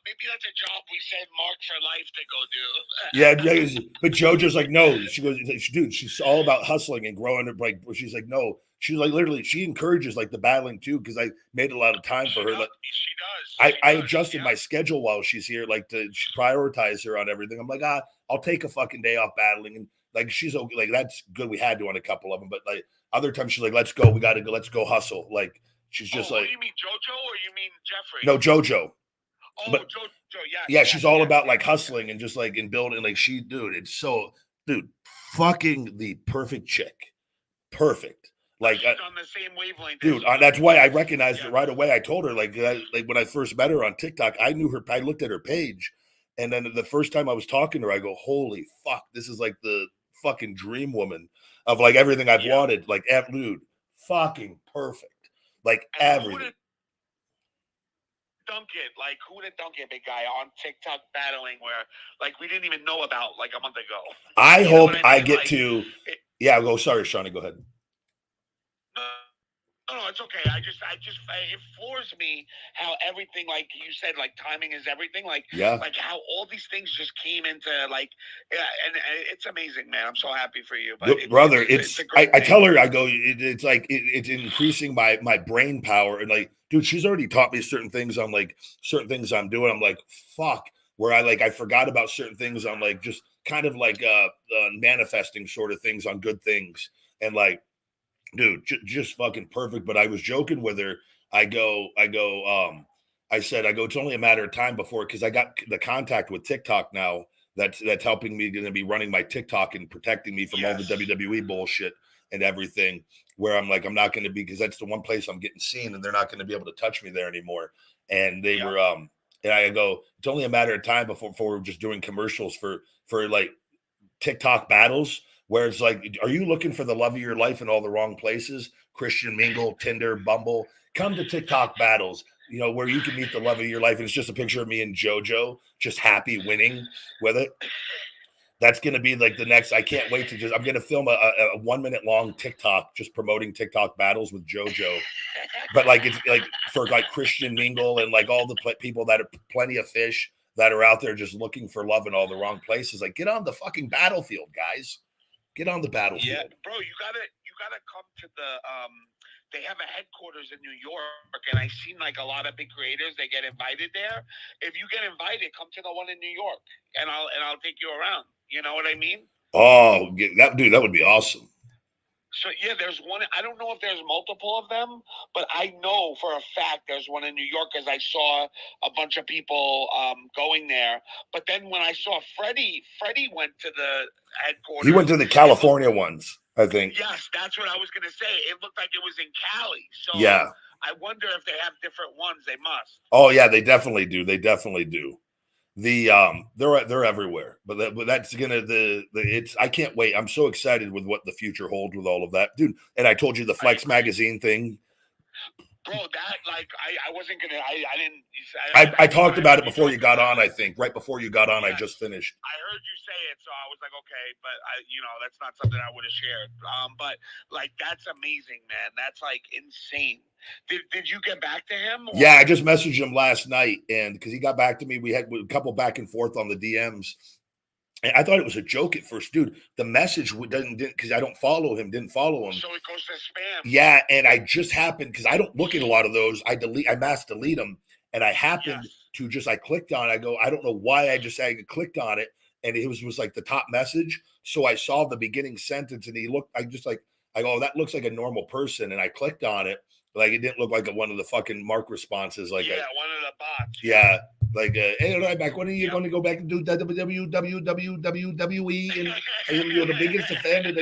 Maybe that's a job we send Mark for life to go do. Yeah, but Jojo's like, no. She goes, dude, she's all about hustling and growing. Like, she's like, no. She's like, literally, she encourages like the battling too, because I made a lot of time for her. Like, she does. I adjusted my schedule while she's here, like to prioritize her on everything. I'm like, I'll take a fucking day off battling, and like she's okay. Like that's good. We had to on a couple of them, but like other times she's like, let's go. We got to go. Let's go hustle. Like she's just like. Do you mean Jojo or you mean Jeffrey? No, Jojo. Oh, but, Jojo, yeah, she's all about like hustling and just like in building. Like it's so, dude, fucking the perfect chick, perfect. Like she's on the same wavelength, dude. That's why I recognized it right away. I told her like when I first met her on TikTok, I knew her. I looked at her page, and then the first time I was talking to her, I go, "Holy fuck, this is like the fucking dream woman of like everything I've wanted." Like, dude, fucking perfect. Like everything. Who would have dunk it, big guy, on TikTok battling where like we didn't even know about like a month ago. I hope I get to. Yeah, go. Sorry, Shawnee, go ahead. No, it's okay. It floors me how everything, like you said, like timing is everything. Like how all these things just came into and it's amazing, man. I'm so happy for you. But brother, it's a great I thing. tell her, I go, it's like it's increasing my brain power, and like, dude, she's already taught me certain things on like certain things I'm doing. I'm like, fuck, where I forgot about certain things on like just kind of like manifesting sort of things on good things, and like, dude, just fucking perfect. But I was joking with her. I go, I said, it's only a matter of time before, because I got the contact with TikTok now. That's helping me, going to be running my TikTok and protecting me from all the WWE bullshit and everything. Where I'm like, I'm not going to be, because that's the one place I'm getting seen, and they're not going to be able to touch me there anymore. And they were, and I go, it's only a matter of time before we're just doing commercials for like TikTok battles, where it's like, are you looking for the love of your life in all the wrong places? Christian Mingle, Tinder, Bumble. Come to TikTok battles, where you can meet the love of your life. And it's just a picture of me and Jojo, just happy winning with it. That's going to be like the next. I can't wait to I'm going to film a 1 minute long TikTok just promoting TikTok battles with Jojo. But like, it's like for like Christian Mingle and like all the people that are plenty of fish that are out there just looking for love in all the wrong places. Like, get on the fucking battlefield, guys. Get on the battlefield. Yeah, bro, you gotta come to the they have a headquarters in New York, and I've seen like a lot of big creators, they get invited there. If you get invited, come to the one in New York, and I'll take you around. You know what I mean? Oh, that would be awesome. So yeah, there's one. I don't know if there's multiple of them, but I know for a fact there's one in New York, because I saw a bunch of people going there. But then when I saw Freddie went to the headquarters. He went to the California ones, I think. Yes, that's what I was gonna say. It looked like it was in Cali. So yeah, I wonder if they have different ones. They must. Oh yeah, they definitely do. They definitely do. They're everywhere, but that's gonna it's. I can't wait. I'm so excited with what the future holds with all of that, dude. And I told you the Flex magazine thing, bro. That like I wasn't gonna. I didn't. I talked about it before you got on. I think right before you got on, I just finished. I heard you say it, so I was like, okay, but that's not something I would have shared. But like, that's amazing, man. That's like insane. Did you get back to him? Or? Yeah, I just messaged him last night, and because he got back to me, we had a couple back and forth on the DMs. And I thought it was a joke at first, dude. The message didn't because I don't follow him, didn't follow him. So it goes to spam. Yeah, and I just happened, because I don't look at a lot of those. I mass delete them, and I happened to I clicked on. I don't know why I clicked on it, and it was like the top message. So I saw the beginning sentence, and he looked. I go, that looks like a normal person, and I clicked on it. Like, it didn't look like one of the fucking Mark responses. Like, one of the bots. Yeah. Like, hey, Ryback, when are you going to go back and do WWE? And you're the biggest fan, and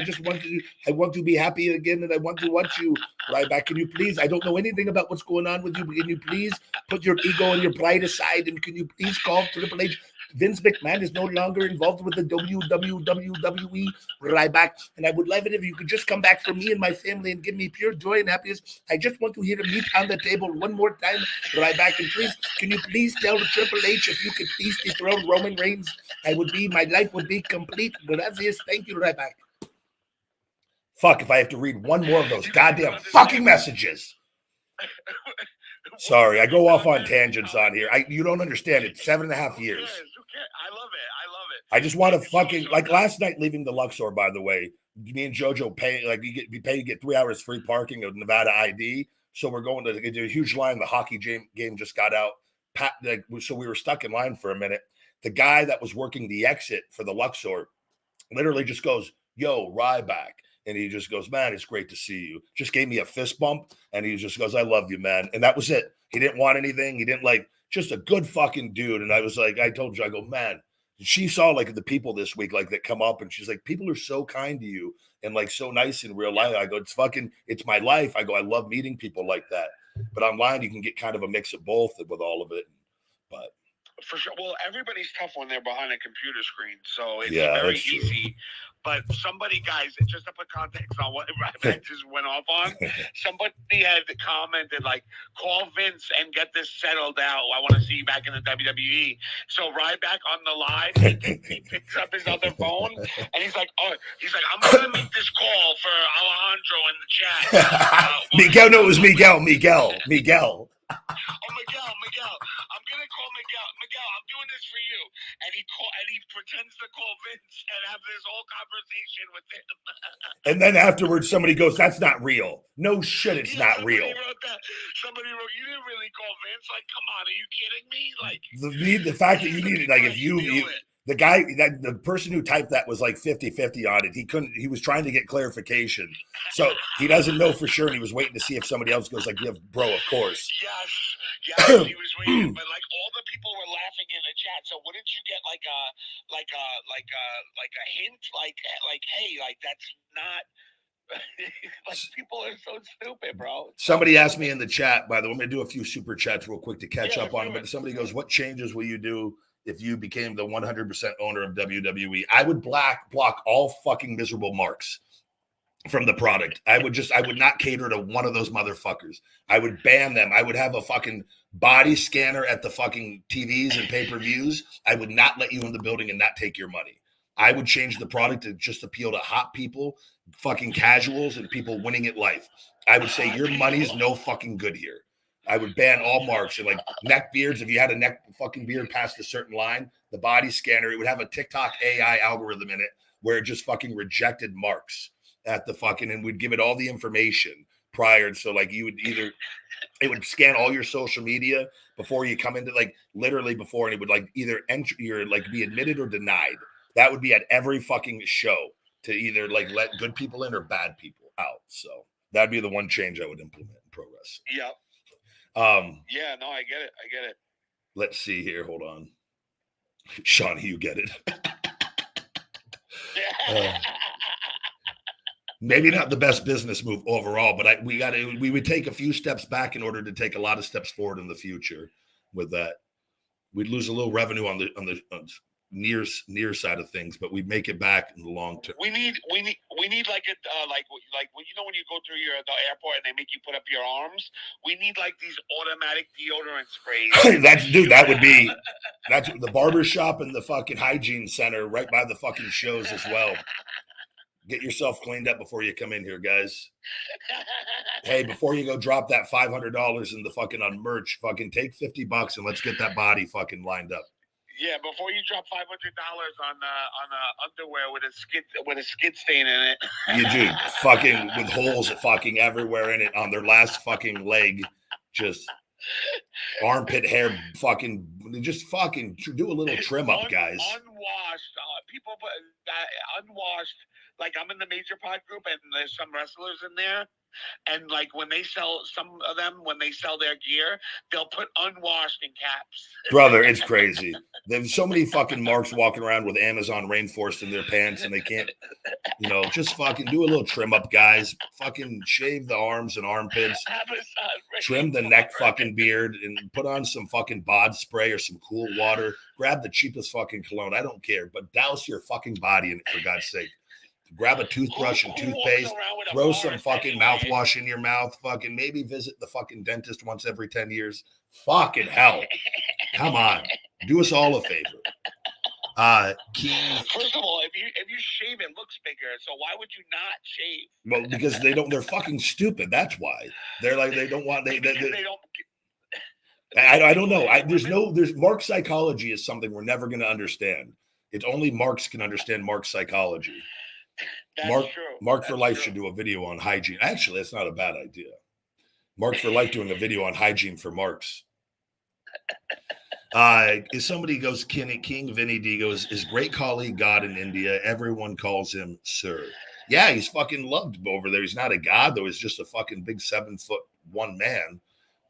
I want to be happy again, and I want to watch you, Ryback. Can you please? I don't know anything about what's going on with you, but can you please put your ego and your pride aside, and can you please call Triple H? Vince McMahon is no longer involved with the WWE, Ryback, and I would love it if you could just come back for me and my family and give me pure joy and happiness. I just want to hear a meat on the table one more time, Ryback, and please, can you please tell the Triple H if you could please dethrone Roman Reigns? My life would be complete. Gracias, thank you, Ryback. Fuck, if I have to read one more of those goddamn fucking messages. Sorry, I go off on tangents on here. You don't understand. It's 7.5 years. I love it. I just want to fucking, like, last night leaving the Luxor, by the way, me and Jojo pay, like, you get 3 hours free parking of Nevada ID. So we're going to get a huge line. The hockey game just got out. So we were stuck in line for a minute. The guy that was working the exit for the Luxor literally just goes, "Yo, Ryback." And he just goes, "Man, it's great to see you." Just gave me a fist bump. And he just goes, "I love you, man." And that was it. He didn't want anything. He didn't just a good fucking dude. And I was like, I told you, I go, man, she saw like the people this week, like that come up, and she's like, people are so kind to you and like so nice in real life. I go, it's my life. I go, I love meeting people like that. But online, you can get kind of a mix of both with all of it. But for sure. Well, everybody's tough when they're behind a computer screen, so it's very easy. But somebody, guys, just to put context on what Ryback just went off on, somebody had commented like, "Call Vince and get this settled out. I want to see you back in the WWE." So Ryback on the live, he picks up his other phone and he's like, "I'm gonna make this call for Alejandro in the chat." Miguel, no, it was Miguel. Oh, Miguel. I'm gonna call Miguel. Miguel, I'm doing this for you. And he pretends to call Vince and have this whole conversation with him. And then afterwards, somebody goes, "That's not real." No shit, it's not real. Somebody wrote, "You didn't really call Vince." Like, come on, are you kidding me? Like The fact that you needed, like, if you the guy, the person who typed that was like 50-50 on it. He was trying to get clarification. So he doesn't know for sure. And he was waiting to see if somebody else goes like, "Yeah, bro, of course." Yes, he was waiting. But like all the people were laughing in the chat. So wouldn't you get like a hint? Like, hey, like that's not like people are so stupid, bro. Somebody asked me in the chat, by the way, I'm going to do a few super chats real quick to catch up on them. But somebody goes, "What changes will you do if you became the 100% owner of WWE?" I would block all fucking miserable marks from the product. I would not cater to one of those motherfuckers. I would ban them. I would have a fucking body scanner at the fucking TVs and pay-per-views. I would not let you in the building and not take your money. I would change the product to just appeal to hot people, fucking casuals, and people winning at life. I would say your money's no fucking good here. I would ban all marks and like neck beards. If you had a neck fucking beard past a certain line, the body scanner, it would have a TikTok AI algorithm in it where it just fucking rejected marks at the fucking, and we'd give it all the information prior. So like you would it would scan all your social media before you come into, like literally before, and it would like either enter your, like be admitted or denied. That would be at every fucking show to either like let good people in or bad people out. So that'd be the one change I would implement in pro wrestling. Yep. Yeah, no, I get it. Let's see here. Hold on. Sean, you get it. Maybe not the best business move overall, but we would take a few steps back in order to take a lot of steps forward in the future with that. We'd lose a little revenue on the near side of things, but we'd make it back in the long term. We need like a like when you know when you go through the airport and they make you put up your arms. We need like these automatic deodorant sprays. That would be that's the barber shop and the fucking hygiene center right by the fucking shows as well. Get yourself cleaned up before you come in here, guys. Hey, before you go drop that $500 in the fucking on merch, fucking take $50 and let's get that body fucking lined up. Yeah, before you drop $500 on underwear with a skid stain in it. You do, fucking with holes fucking everywhere in it on their last fucking leg, just armpit hair, fucking just fucking do a little trim up, guys. Unwashed people, unwashed. Like I'm in the Major Pod group, and there's some wrestlers in there. And like when they sell their gear, they'll put unwashed in caps. Brother, it's crazy. There's so many fucking marks walking around with Amazon rainforest in their pants, and they can't, just fucking do a little trim up, guys. Fucking shave the arms and armpits, trim the neck fucking beard, and put on some fucking bod spray or some cool water. Grab the cheapest fucking cologne. I don't care, but douse your fucking body in it, for God's sake. Grab a toothbrush and toothpaste, throw some fucking mouthwash in your mouth, fucking maybe visit the fucking dentist once every 10 years. Fucking hell. Come on. Do us all a favor. First of all, if you shave, it looks bigger. So why would you not shave? Well, because they're fucking stupid. That's why. They're like, they don't want, they don't. I don't know. There's Mark psychology is something we're never going to understand. It's only Marks can understand Mark psychology. Mark for Life should do a video on hygiene. Actually, that's not a bad idea. Mark for Life doing a video on hygiene for Marks. If somebody goes, King Vinny D goes, his great colleague God in India, everyone calls him Sir. Yeah, he's fucking loved over there. He's not a god, though. He's just a fucking big 7'1" man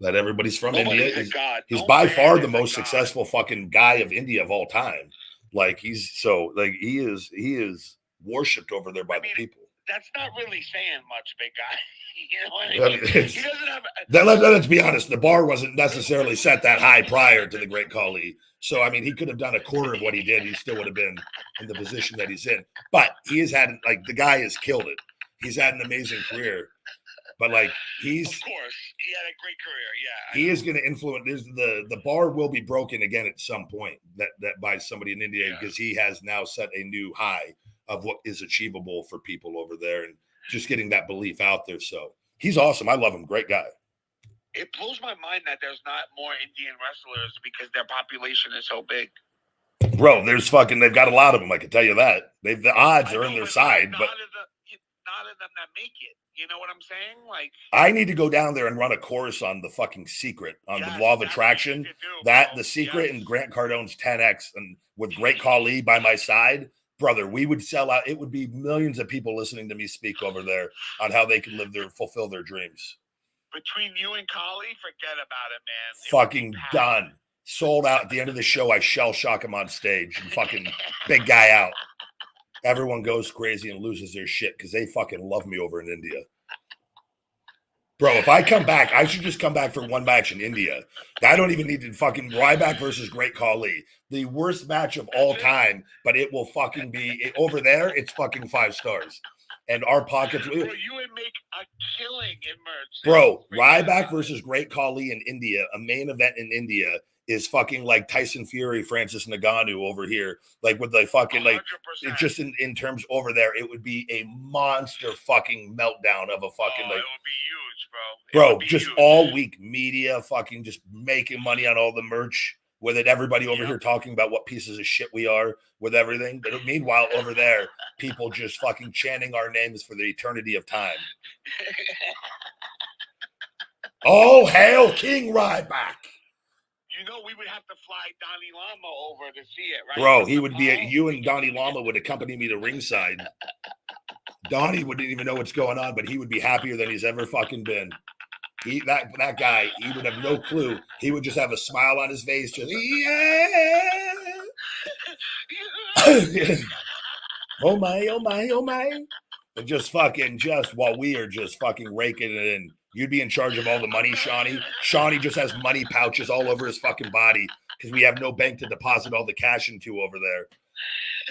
that everybody's from India. He's by far the most successful fucking guy of India of all time. Like he is worshipped over there by the people. That's not really saying much, big guy. You know what I mean? He doesn't have. Let's be honest. The bar wasn't necessarily set that high prior to the Great Khali. So, I mean, he could have done a quarter of what he did. He still would have been in the position that he's in. But he has had, like, the guy has killed it. He's had an amazing career. But, like, he's... Of course. He had a great career, yeah. He is going to influence... The bar will be broken again at some point that by somebody in India because he has now set a new high of what is achievable for people over there and just getting that belief out there. So he's awesome. I love him. Great guy. It blows my mind that there's not more Indian wrestlers because their population is so big. Bro, they've got a lot of them. I can tell you that. The odds are in their side, but not of them that make it. You know what I'm saying? Like, I need to go down there and run a course on the fucking secret, on the law of attraction. The secret and Grant Cardone's 10X, and with Great Khali by my side, brother, we would sell out. It would be millions of people listening to me speak over there on how they can fulfill their dreams. Between you and Khali, forget about it, man. Fucking done. Sold out at the end of the show. I shell shock him on stage and fucking big guy out. Everyone goes crazy and loses their shit because they fucking love me over in India. Bro, if I come back, I should just come back for one match in India. I don't even need to fucking Ryback versus Great Khali. The worst match of all time, but it will fucking be over there. It's fucking 5 stars. And our pockets. Bro, you would make a killing in merch. Bro, Ryback versus Great Khali in India, a main event in India, is fucking like Tyson Fury, Francis Ngannou over here. Like with the fucking, like, it just in terms over there, it would be a monster fucking meltdown of a fucking, like, it would be huge, bro. Just huge. All week media fucking just making money on all the merch with it. Everybody over here talking about what pieces of shit we are with everything. But meanwhile, over there, people just fucking chanting our names for the eternity of time. Oh, hail King Ryback. You know, we would have to fly Donnie Lama over to see it, right? Bro, he would be you and Donnie Lama would accompany me to ringside. Donnie wouldn't even know what's going on, but he would be happier than he's ever fucking been. That guy, he would have no clue. He would just have a smile on his face, just oh my, oh my, oh my. And just while we are just fucking raking it in. You'd be in charge of all the money, Shawnee. Shawnee just has money pouches all over his fucking body because we have no bank to deposit all the cash into over there.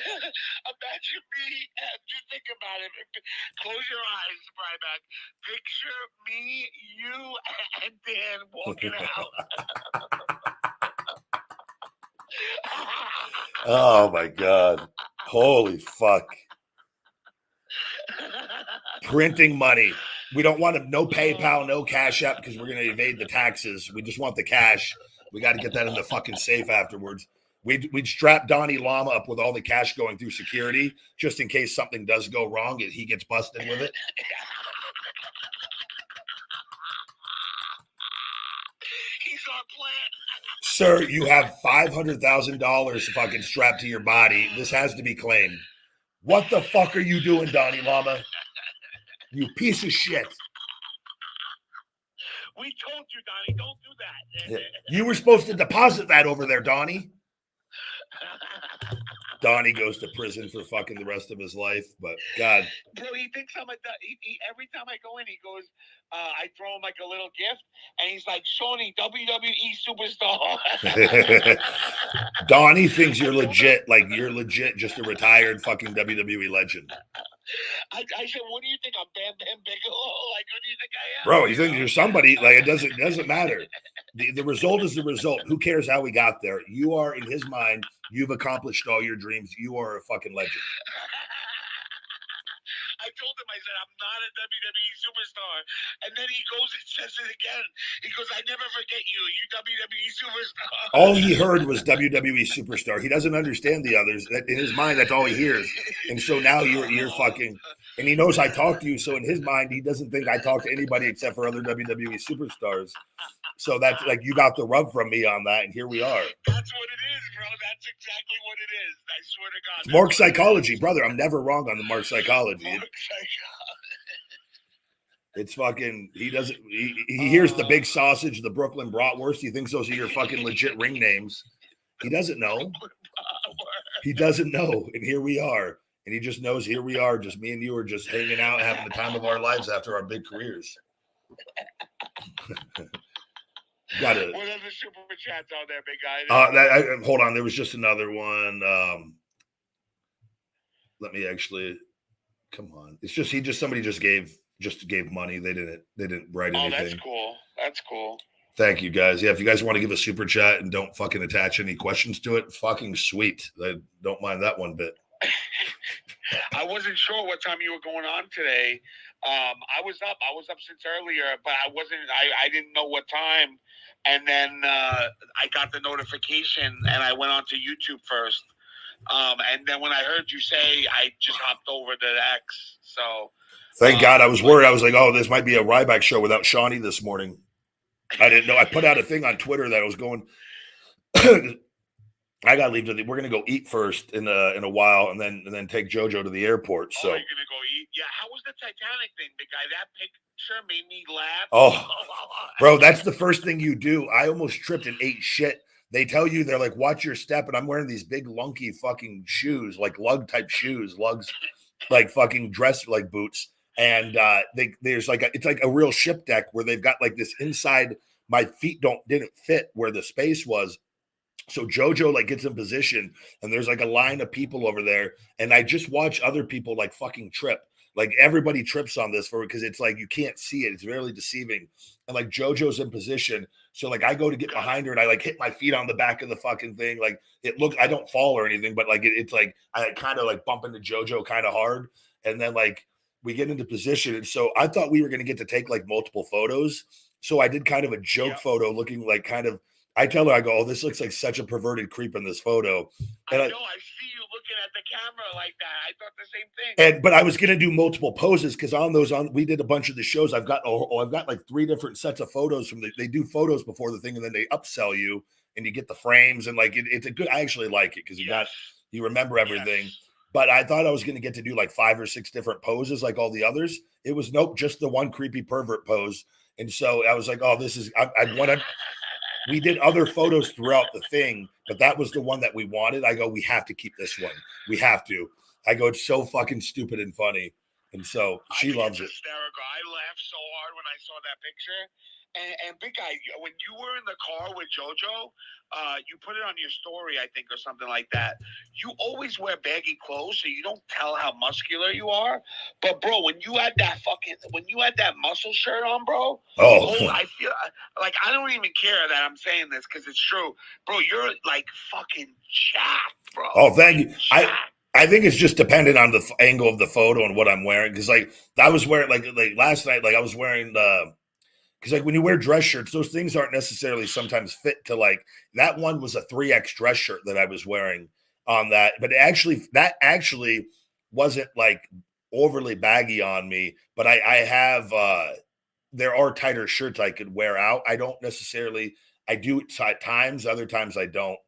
Imagine me, just think about it. Close your eyes, Ryback. Picture me, you, and Dan walking out. Oh my God. Holy fuck. Printing money. We don't want no PayPal, no Cash App because we're going to evade the taxes. We just want the cash. We got to get that in the fucking safe afterwards. We'd strap Donnie Lama up with all the cash going through security just in case something does go wrong and he gets busted with it. He's our plan. Sir, you have $500,000 fucking strapped to your body. This has to be claimed. What the fuck are you doing, Donnie Lama? You piece of shit. We told you, Donnie, don't do that. You were supposed to deposit that over there, Donnie. Donnie goes to prison for fucking the rest of his life, but God. Bro, he thinks I'm every time I go in, he goes, I throw him like a little gift, and he's like, Shawnee, WWE superstar. Donnie thinks you're legit, just a retired fucking WWE legend. I said, what do you think? I'm Bam Bam Bigelow? Like, what do you think I am? Bro, you think you're somebody? Like, it doesn't matter. The result is the result. Who cares how we got there? You are, in his mind, you've accomplished all your dreams. You are a fucking legend. I told him, I said, I'm not a WWE superstar. And then he goes and says it again. He goes, I never forget you. You WWE superstar. All he heard was WWE superstar. He doesn't understand the others. In his mind, that's all he hears. And so now you're fucking, and he knows I talk to you. So in his mind, he doesn't think I talk to anybody except for other WWE superstars. So that's like, you got the rub from me on that. And here we are. That's what it is, bro. That's exactly what it is. I swear to God. It's Mark psychology, brother. I'm never wrong on the Mark psychology. It's fucking, he hears the big sausage, the Brooklyn bratwurst. He thinks those are your fucking legit ring names. He doesn't know. He doesn't know. And here we are. And he just knows here we are, just me and you are just hanging out, having the time of our lives after our big careers. What other super chats out there, big guy? Hold on, there was just another one. Let me actually. Come on, it's just somebody just gave money. They didn't write anything. Oh, that's cool. That's cool. Thank you guys. Yeah, if you guys want to give a super chat and don't fucking attach any questions to it, fucking sweet. I don't mind that one bit. I wasn't sure what time you were going on today. I was up since earlier, but I didn't know what time. And then I got the notification and I went onto YouTube first. And then when I heard you say, I just hopped over to X. So thank God. I was worried. I was like, oh, this might be a Ryback show without Shawnee this morning. I didn't know. I put out a thing on Twitter that I was going. I gotta leave. We're gonna go eat first in a while, and then take Jojo to the airport. So you're gonna go eat? Yeah. How was the Titanic thing, big guy? That picture made me laugh. Oh, bro, that's the first thing you do. I almost tripped and ate shit. They tell you, they're like, watch your step, and I'm wearing these big lunky fucking shoes, like lug type shoes, lugs, like fucking dress like boots. And there's like it's like a real ship deck where they've got like this inside. My feet didn't fit where the space was. So Jojo like gets in position and there's like a line of people over there. And I just watch other people like fucking trip. Like everybody trips on this because it's like you can't see it. It's really deceiving. And like Jojo's in position. So like I go to get behind her and I like hit my feet on the back of the fucking thing. Like I don't fall or anything, but like it's like I kind of like bump into Jojo kind of hard. And then like we get into position. And so I thought we were going to get to take like multiple photos. So I did kind of a joke photo looking like kind of, I tell her, I go, oh, this looks like such a perverted creep in this photo. And I know, I see you looking at the camera like that. I thought the same thing. But I was going to do multiple poses because we did a bunch of the shows. I've got like 3 different sets of photos they do photos before the thing and then they upsell you and you get the frames and like it's a good. I actually like it because you remember everything. Yes. But I thought I was going to get to do like 5 or 6 different poses like all the others. It was nope, just the one creepy pervert pose. And so I was like, oh, this is I want to. We did other photos throughout the thing, but that was the one that we wanted. I go, we have to keep this one. We have to. I go, it's so fucking stupid and funny. And so she loves it. Hysterical. I laughed so hard when I saw that picture. And big guy, when you were in the car with Jojo, you put it on your story, I think, or something like that. You always wear baggy clothes, so you don't tell how muscular you are. But bro, when you had that muscle shirt on, bro, I feel like I don't even care that I'm saying this because it's true, bro. You're like fucking jacked, bro. Oh, thank you. I think it's just dependent on the angle of the photo and what I'm wearing. Because like I was wearing like last night, like I was wearing because like when you wear dress shirts, those things aren't necessarily sometimes fit to like that one was a 3X dress shirt that I was wearing on that. But that actually wasn't like overly baggy on me. But I have there are tighter shirts I could wear out. I don't necessarily I do it at times, other times I don't.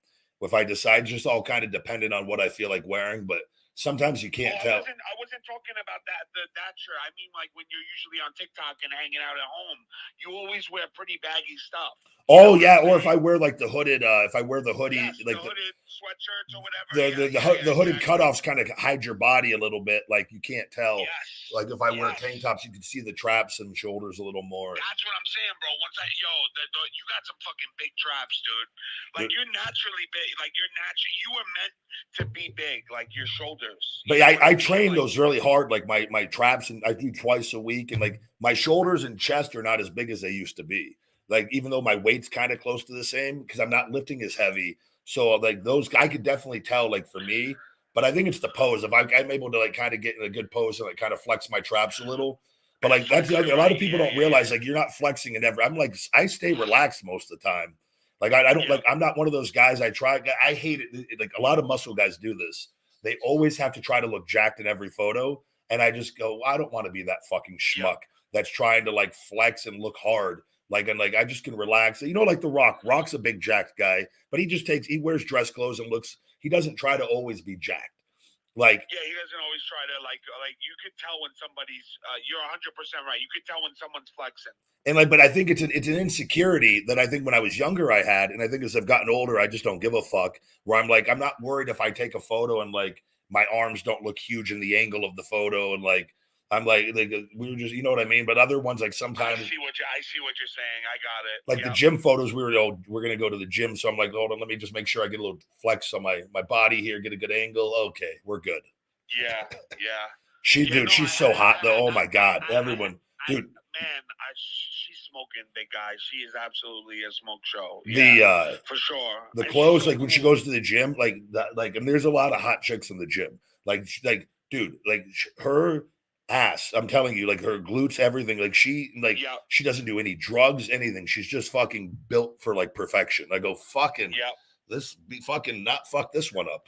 If I decide, just all kind of dependent on what I feel like wearing, but sometimes you can't tell. I wasn't talking about that shirt. I mean, like when you're usually on TikTok and hanging out at home, you always wear pretty baggy stuff. Oh yeah, or if I wear like the hooded, if I wear the hoodie, like the hooded sweatshirts or whatever. The hooded cutoffs kind of hide your body a little bit, like you can't tell. Yes. Like if I wear tank tops, you can see the traps and shoulders a little more. That's what I'm saying, bro. You got some fucking big traps, dude. Like you're naturally big. Like you were meant to be big, like your shoulders. But I train those really hard, like my traps, and I do twice a week, and like my shoulders and chest are not as big as they used to be. Like, even though my weight's kind of close to the same because I'm not lifting as heavy. So like those, I could definitely tell like for me, but I think it's the pose. If I'm able to like kind of get in a good pose and like kind of flex my traps a little, but like that's the other, a lot of people don't realize like you're not flexing and ever. I'm like, I stay relaxed most of the time. Like I don't like, I'm not one of those guys. I hate it. Like a lot of muscle guys do this. They always have to try to look jacked in every photo. And I just go, well, I don't want to be that fucking schmuck that's trying to like flex and look hard. Like, and like, I just can relax. You know, like The Rock. Rock's a big jacked guy, but he wears dress clothes and he doesn't try to always be jacked. Like, yeah, he doesn't always try to like you could tell when somebody's, you're 100% right. You could tell when someone's flexing. And like, but I think it's an insecurity that I think when I was younger I had. And I think as I've gotten older, I just don't give a fuck where I'm like, I'm not worried if I take a photo and like my arms don't look huge in the angle of the photo, and like I'm like we were just, you know what I mean. But other ones, like sometimes I see what you're saying. I got it. like the gym photos, we're gonna go to the gym, so I'm like, hold on, let me just make sure I get a little flex on my body here, get a good angle. Okay, we're good. Yeah. She's so hot though. Oh my god, everyone, dude. Man, she's smoking, big guy. She is absolutely a smoke show. For sure. The clothes, like when she goes to the gym, like that, like, and there's a lot of hot chicks in the gym. Like dude, like her ass. I'm telling you, like her glutes, everything. Like she doesn't do any drugs, anything. She's just fucking built for like perfection. I go fucking. This be fucking not fuck this one up.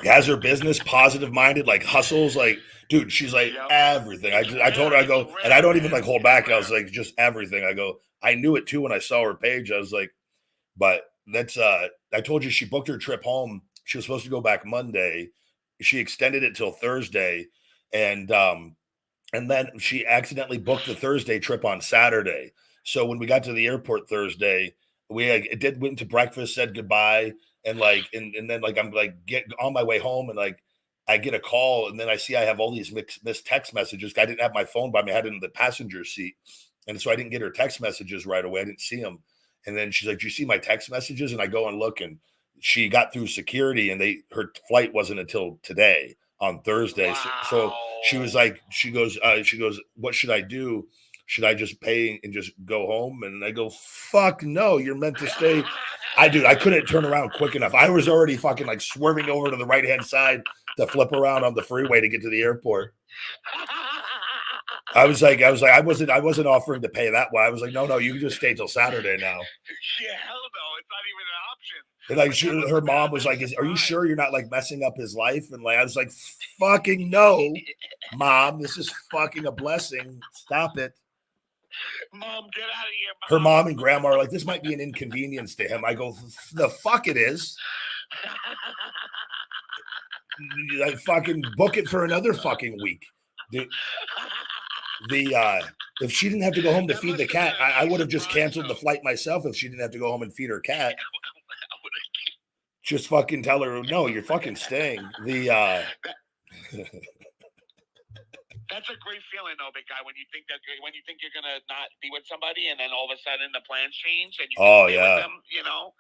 Has her business, positive minded, like hustles, like dude, she's like everything. I told her, I go, and I don't even like hold back. I was like, just everything. I go, I knew it too when I saw her page. I was like, but that's I told you she booked her trip home. She was supposed to go back Monday. She extended it till Thursday, and then she accidentally booked the Thursday trip on Saturday. So when we got to the airport Thursday, we went to breakfast, said goodbye. And like, and then like, I'm like, get on my way home, and like, I get a call, and then I see I have all these missed text messages. I didn't have my phone by me; I had it in the passenger seat, and so I didn't get her text messages right away. I didn't see them, and then she's like, "Do you see my text messages?" And I go and look, and she got through security, and her flight wasn't until today on Thursday. Wow. So she was like, she goes, "What should I do? Should I just pay and just go home?" And I go, "Fuck no, you're meant to stay." I couldn't turn around quick enough. I was already fucking like swerving over to the right-hand side to flip around on the freeway to get to the airport. I wasn't offering to pay that way. I was like, no, you can just stay till Saturday now. Yeah, hell no, it's not even an option. And like her mom was like, "Are you sure you're not like messing up his life?" And like I was like, "Fucking no, Mom, this is fucking a blessing. Stop it." Mom, get out of here. Her mom and grandma are like, "This might be an inconvenience to him." I go, "The fuck it is." I fucking book it for another fucking week. If she didn't have to go home to feed the cat, I would have just canceled the flight myself if she didn't have to go home and feed her cat. Just fucking tell her, no, you're fucking staying. That's a great feeling, though, big guy. When you think you're gonna not be with somebody, and then all of a sudden the plans change, and you stay with them, you know.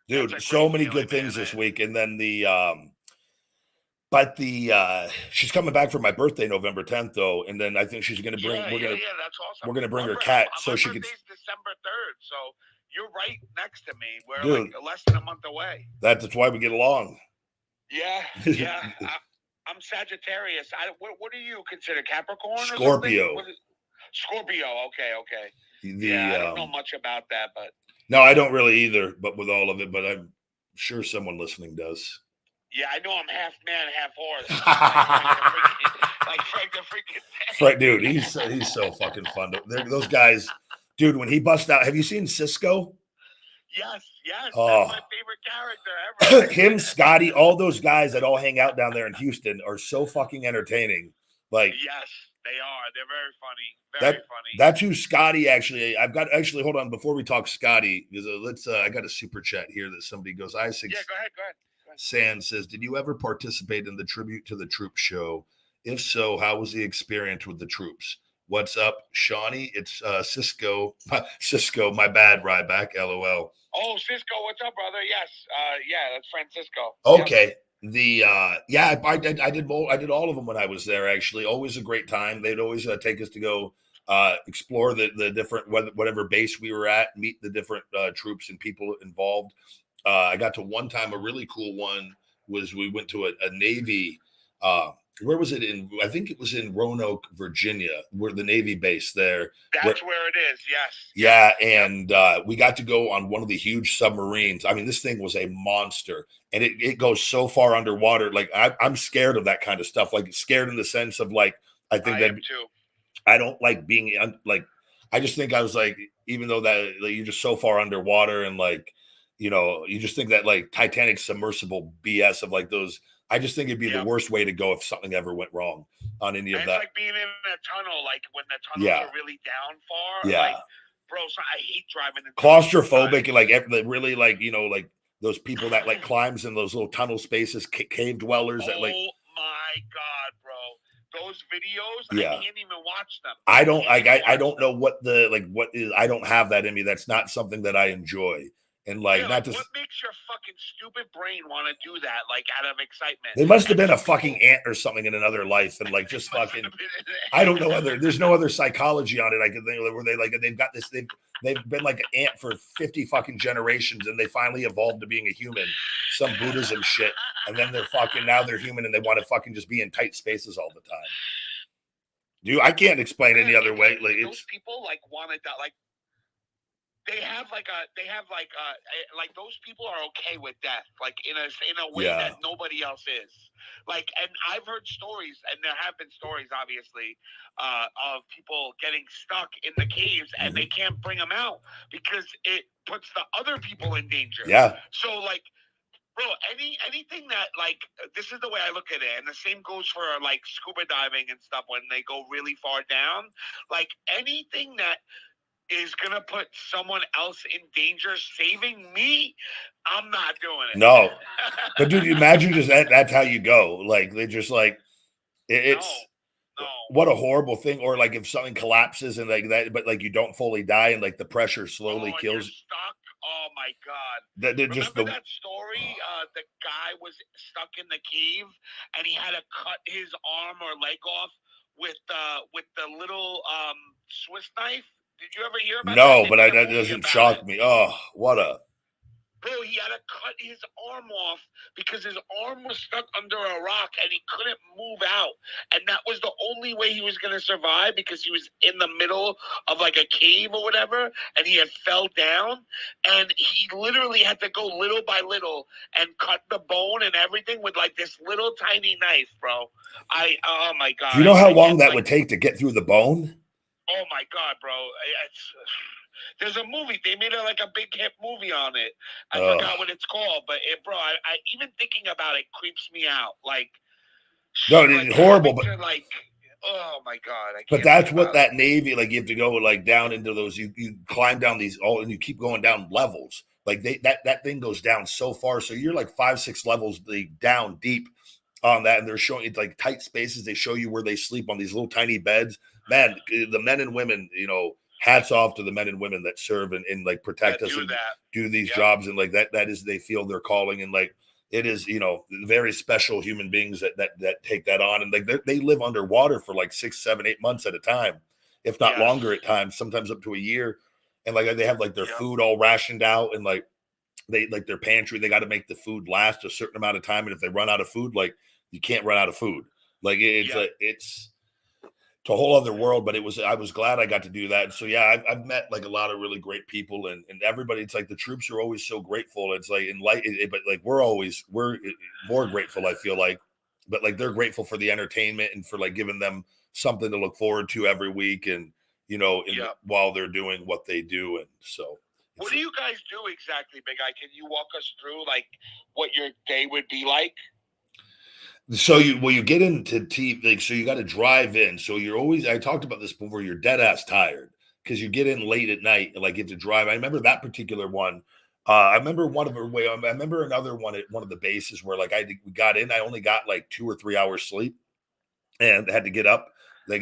Dude, so many good things this week, and then she's coming back for my birthday, November 10th, though, and then I think she's gonna bring. That's awesome. We're gonna bring her cat so she can. December 3rd, so you're right next to me. We're like less than a month away. That's why we get along. Yeah. I'm Sagittarius. What do you consider, Capricorn? Scorpio. Scorpio. Okay. I don't know much about that, but no, I don't really either. But with all of it, but I'm sure someone listening does. Yeah, I know I'm half man, half horse. like Frank the freaking. Frank, dude, he's so fucking fun. Those guys, dude. When he busts out, have you seen Cisco? Yes. Oh. That's my favorite character ever. Him, Scotty, all those guys that all hang out down there in Houston are so fucking entertaining. Like, yes, they are. They're very funny. Very funny. That's who Scotty actually. Hold on before we talk Scotty, because I got a super chat here that somebody goes. Yeah, go ahead. Sand says, "Did you ever participate in the Tribute to the Troops show? If so, how was the experience with the troops? What's up, Shawnee? It's Cisco. Cisco, my bad, Ryback. LOL. Oh, Cisco, what's up, brother? Yes. That's Francisco. Okay. I did all of them when I was there, actually. Always a great time. They'd always take us to go explore the different, whatever base we were at, meet the different troops and people involved. I got to one time, a really cool one was we went to a Navy, where was it I think it was in Roanoke, Virginia, where the Navy base there. That's where it is. Yes. Yeah. And we got to go on one of the huge submarines. I mean, this thing was a monster, and it goes so far underwater. Like I'm scared of that kind of stuff. Like scared in the sense of like, I am too. I don't like being I just think I was like, even though that you're just so far underwater and like, you know, you just think that like Titanic submersible BS of like those. I just think it'd be the worst way to go if something ever went wrong on any of that. It's like being in a tunnel, like when the tunnels are really down far. Yeah. Like, bro. So I hate driving in claustrophobic and like really like like those people that like climbs in those little tunnel spaces, cave dwellers that like. Oh my god, bro! Those videos, Yeah. I can't even watch them. I don't know what what is. I don't have that in me. That's not something that I enjoy. And like, yeah, not to. What makes your fucking stupid brain want to do that? Like out of excitement. They must have been a fucking ant or something in another life, and like just fucking. I don't know there's no other psychology on it. I could think where they like they've got this. They've been like an ant for 50 fucking generations, and they finally evolved to being a human. Some Buddhism shit, and then now they're human, and they want to fucking just be in tight spaces all the time. I can't explain any other way. Like those people like want to like. They have like those people are okay with death, like in a way that nobody else is. Like, and I've heard stories, and there have been stories, obviously, of people getting stuck in the caves and they can't bring them out because it puts the other people in danger. Yeah. So like, bro, anything that like, this is the way I look at it, and the same goes for like scuba diving and stuff when they go really far down. Like anything that is gonna put someone else in danger saving me, I'm not doing it. No, but dude, imagine just that's how you go. Like they just like it's no. What a horrible thing. Or like if something collapses and like that, but like you don't fully die and like the pressure slowly kills. You're stuck. Oh my god! Remember that story? The guy was stuck in the cave and he had to cut his arm or leg off with the little Swiss knife. Did you ever hear about that? No, but that doesn't shock me. Oh, what a... Bro, he had to cut his arm off because his arm was stuck under a rock and he couldn't move out. And that was the only way he was going to survive because he was in the middle of like a cave or whatever and he had fell down. And he literally had to go little by little and cut the bone and everything with like this little tiny knife, bro. Oh my God. Do you know how long that would take to get through the bone? Oh my God, bro. There's a movie. They made like a big hit movie on it. I forgot what it's called, but bro, I even thinking about it creeps me out. Like, no, it's horrible. But like, oh my God. But that's what that Navy, like you have to go like down into those, you climb down these and you keep going down levels. Like that thing goes down so far. So you're like 5-6 levels down deep on that. And they're showing it's like tight spaces. They show you where they sleep on these little tiny beds. Man, the men and women, hats off to the men and women that serve and like protect us and do these jobs. And like that is, they feel their calling. And like, it is, very special human beings that take that on. And like they live underwater for like 6, 7, 8 months at a time, if not longer at times, sometimes up to a year. And like they have like their food all rationed out and like they like their pantry, they got to make the food last a certain amount of time. And if they run out of food, like you can't run out of food. Like it's a whole other world, but I was glad I got to do that. And so, yeah, I've met like a lot of really great people and everybody. It's like the troops are always so grateful. It's like but like we're more grateful, I feel like, but like they're grateful for the entertainment and for like giving them something to look forward to every week. And, while they're doing what they do. And so. What do you guys do exactly, Big Eye? Can you walk us through like what your day would be like? So you get into TV, so you got to drive in. So you're always, I talked about this before, you're dead ass tired because you get in late at night and like you have to drive. I remember that particular one. I remember I remember another one at one of the bases where like we got in, I only got like 2 or 3 hours sleep and had to get up. Have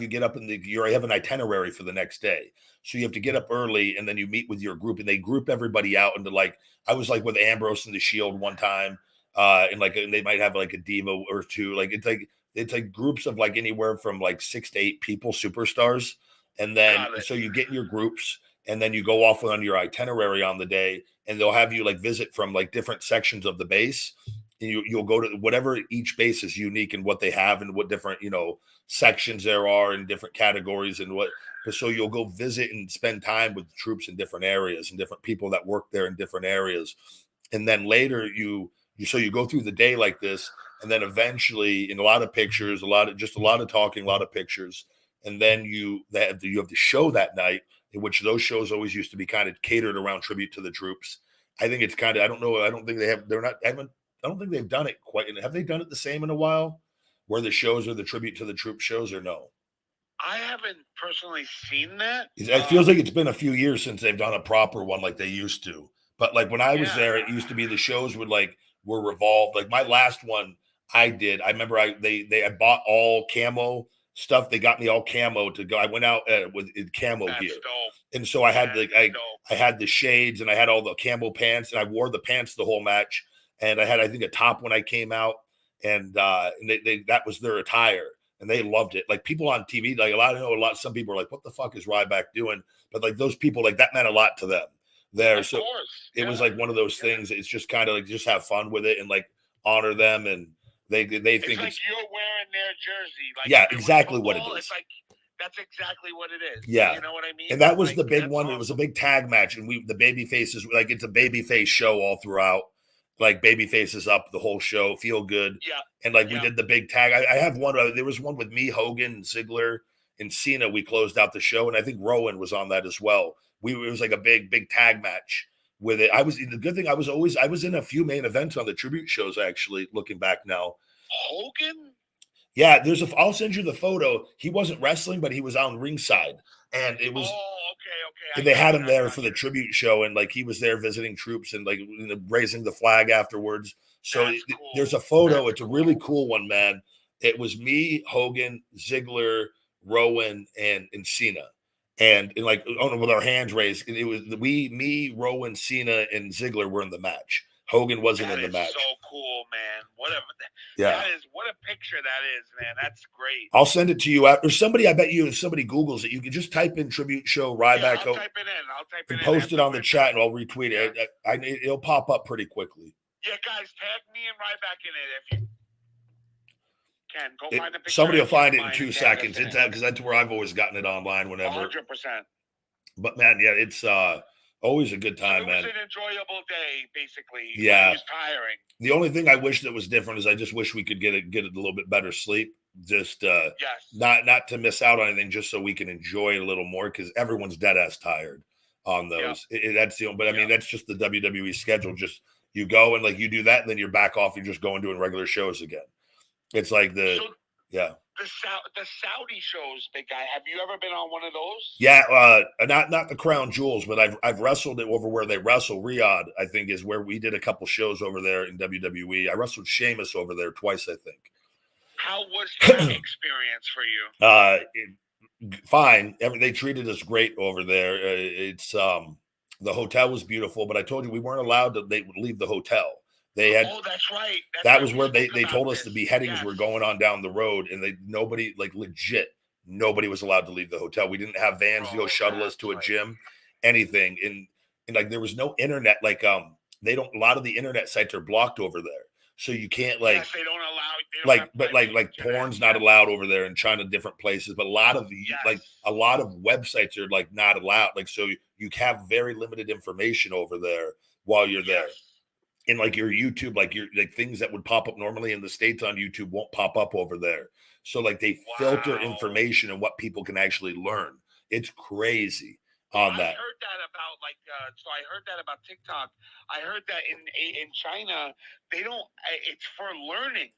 you get up you have an itinerary for the next day. So you have to get up early and then you meet with your group and they group everybody out into like, I was like with Ambrose and the Shield one time. And they might have like a diva or two. Like it's like groups of like anywhere from like 6 to 8 people, superstars. And then so you get in your groups and then you go off on your itinerary on the day and they'll have you like visit from like different sections of the base. And you'll go to whatever, each base is unique in what they have and what different, sections there are in different categories and what. So you'll go visit and spend time with the troops in different areas and different people that work there in different areas. And then later so you go through the day like this, and then eventually in a lot of pictures, a lot of talking, a lot of pictures. And then you have the show that night, in which those shows always used to be kind of catered around tribute to the troops. I think it's kind of, I don't know. I don't think I don't think they've done it quite. Have they done it the same in a while where the shows are the tribute to the troop shows or no? I haven't personally seen that. It feels like it's been a few years since they've done a proper one like they used to. But like when I was there, it used to be the shows were revolved. Like my last one I did, I remember I bought all camo stuff. They got me all camo to go. I went out with camo That's gear, dope. and so I had That's dope. I had the shades and I had all the camo pants, and I wore the pants the whole match. And I had I think a top when I came out, and they that was their attire. And they loved it. Like people on TV, like some people are like, "What the fuck is Ryback doing?" But like those people, like that meant a lot to them there. Of So course. it was like one of those things. It's just kind of like just have fun with it and like honor them, and they think it's like you're wearing their jersey. Like yeah, if it was exactly what it football, is. It's like that's exactly what it is. Yeah. You know what I mean? And that was Like, the big that's one. It was a big tag match, and the baby faces, like it's a baby face show all throughout. Like baby faces up the whole show, feel good. Yeah. And like we did the big tag. I have one. There was one with me, Hogan, and Ziggler, and Cena. We closed out the show, and I think Rowan was on that as well. It was like a big tag match with it. The good thing I was in a few main events on the tribute shows. Actually, looking back now, Hogan. yeah, I'll send you the photo. He wasn't wrestling, but he was on ringside, and it was. Oh, okay. And they had him there for the tribute show, and like he was there visiting troops and like raising the flag afterwards. So cool. there's a photo. It's a really cool one, man. It was me, Hogan, Ziggler, Rowan, and Cena, and like with our hands raised. It was me, Rowan, Cena, and Ziggler were in the match. Hogan wasn't in the match. So cool, man. What a picture that is, man. That's great. I'll send it to you after somebody. I bet you if somebody Googles it, you can just type in tribute show Ryback. Yeah, I'll type it in. I'll type it in. Post it on the chat, and I'll retweet it. It'll pop up pretty quickly. Yeah, guys, tag me and Ryback in it if you can. Go find the picture. Somebody will find it in 2 seconds. It's because that's where I've always gotten it online. Whenever. 100%. But man, yeah, it's always a good time, man. It was an enjoyable day, basically. Yeah, it was tiring. The only thing I wish that was different is I just wish we could get a little bit better sleep. Just not to miss out on anything, just so we can enjoy it a little more because everyone's dead ass tired on those. That's the only, but I mean that's just the WWE schedule. Just you go and like you do that, and then you're back off. You're just going doing regular shows again. It's like the Saudi shows, big guy. Have you ever been on one of those? Yeah, not the Crown Jewels, but I've wrestled it over where they wrestle. Riyadh, I think, is where we did a couple shows over there in WWE. I wrestled Sheamus over there twice, I think. How was that experience for you? Fine. They treated us great over there. It's the hotel was beautiful, but I told you we weren't allowed to leave the hotel. They had. Oh, that's right. That was where they told us the beheadings were going on down the road, and nobody was allowed to leave the hotel. We didn't have vans to go shuttle us to a gym, anything, and like there was no internet. Like a lot of the internet sites are blocked over there, so you can't like. Yes, they don't allow. Like porn's not allowed over there in China, different places. But a lot of websites are like not allowed. Like so, you have very limited information over there while you're there. And like your YouTube, like your things that would pop up normally in the States on YouTube won't pop up over there. So like they filter information and what people can actually learn. It's crazy on that. I heard that about I heard that about TikTok. I heard that in China they don't. It's for learning.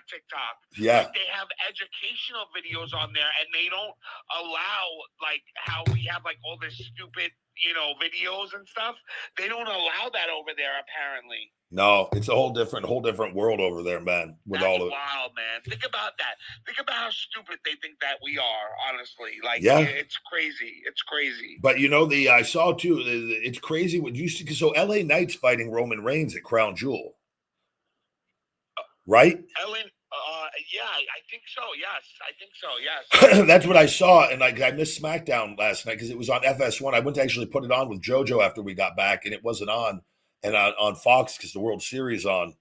TikTok. Yeah. They have educational videos on there, and they don't allow like how we have like all this stupid videos and stuff. They don't allow that over there apparently. No, it's a whole different world over there, man. That's wild, man. Think about that. Think about how stupid they think that we are. Honestly, it's crazy. It's crazy. But I saw too. It's crazy what you see. So LA Knight's fighting Roman Reigns at Crown Jewel, right? Yeah, I think so. Yes, I think so. Yes. That's what I saw, and I missed SmackDown last night because it was on FS1. I went to actually put it on with Jojo after we got back, and it wasn't on, and on Fox because the World Series on.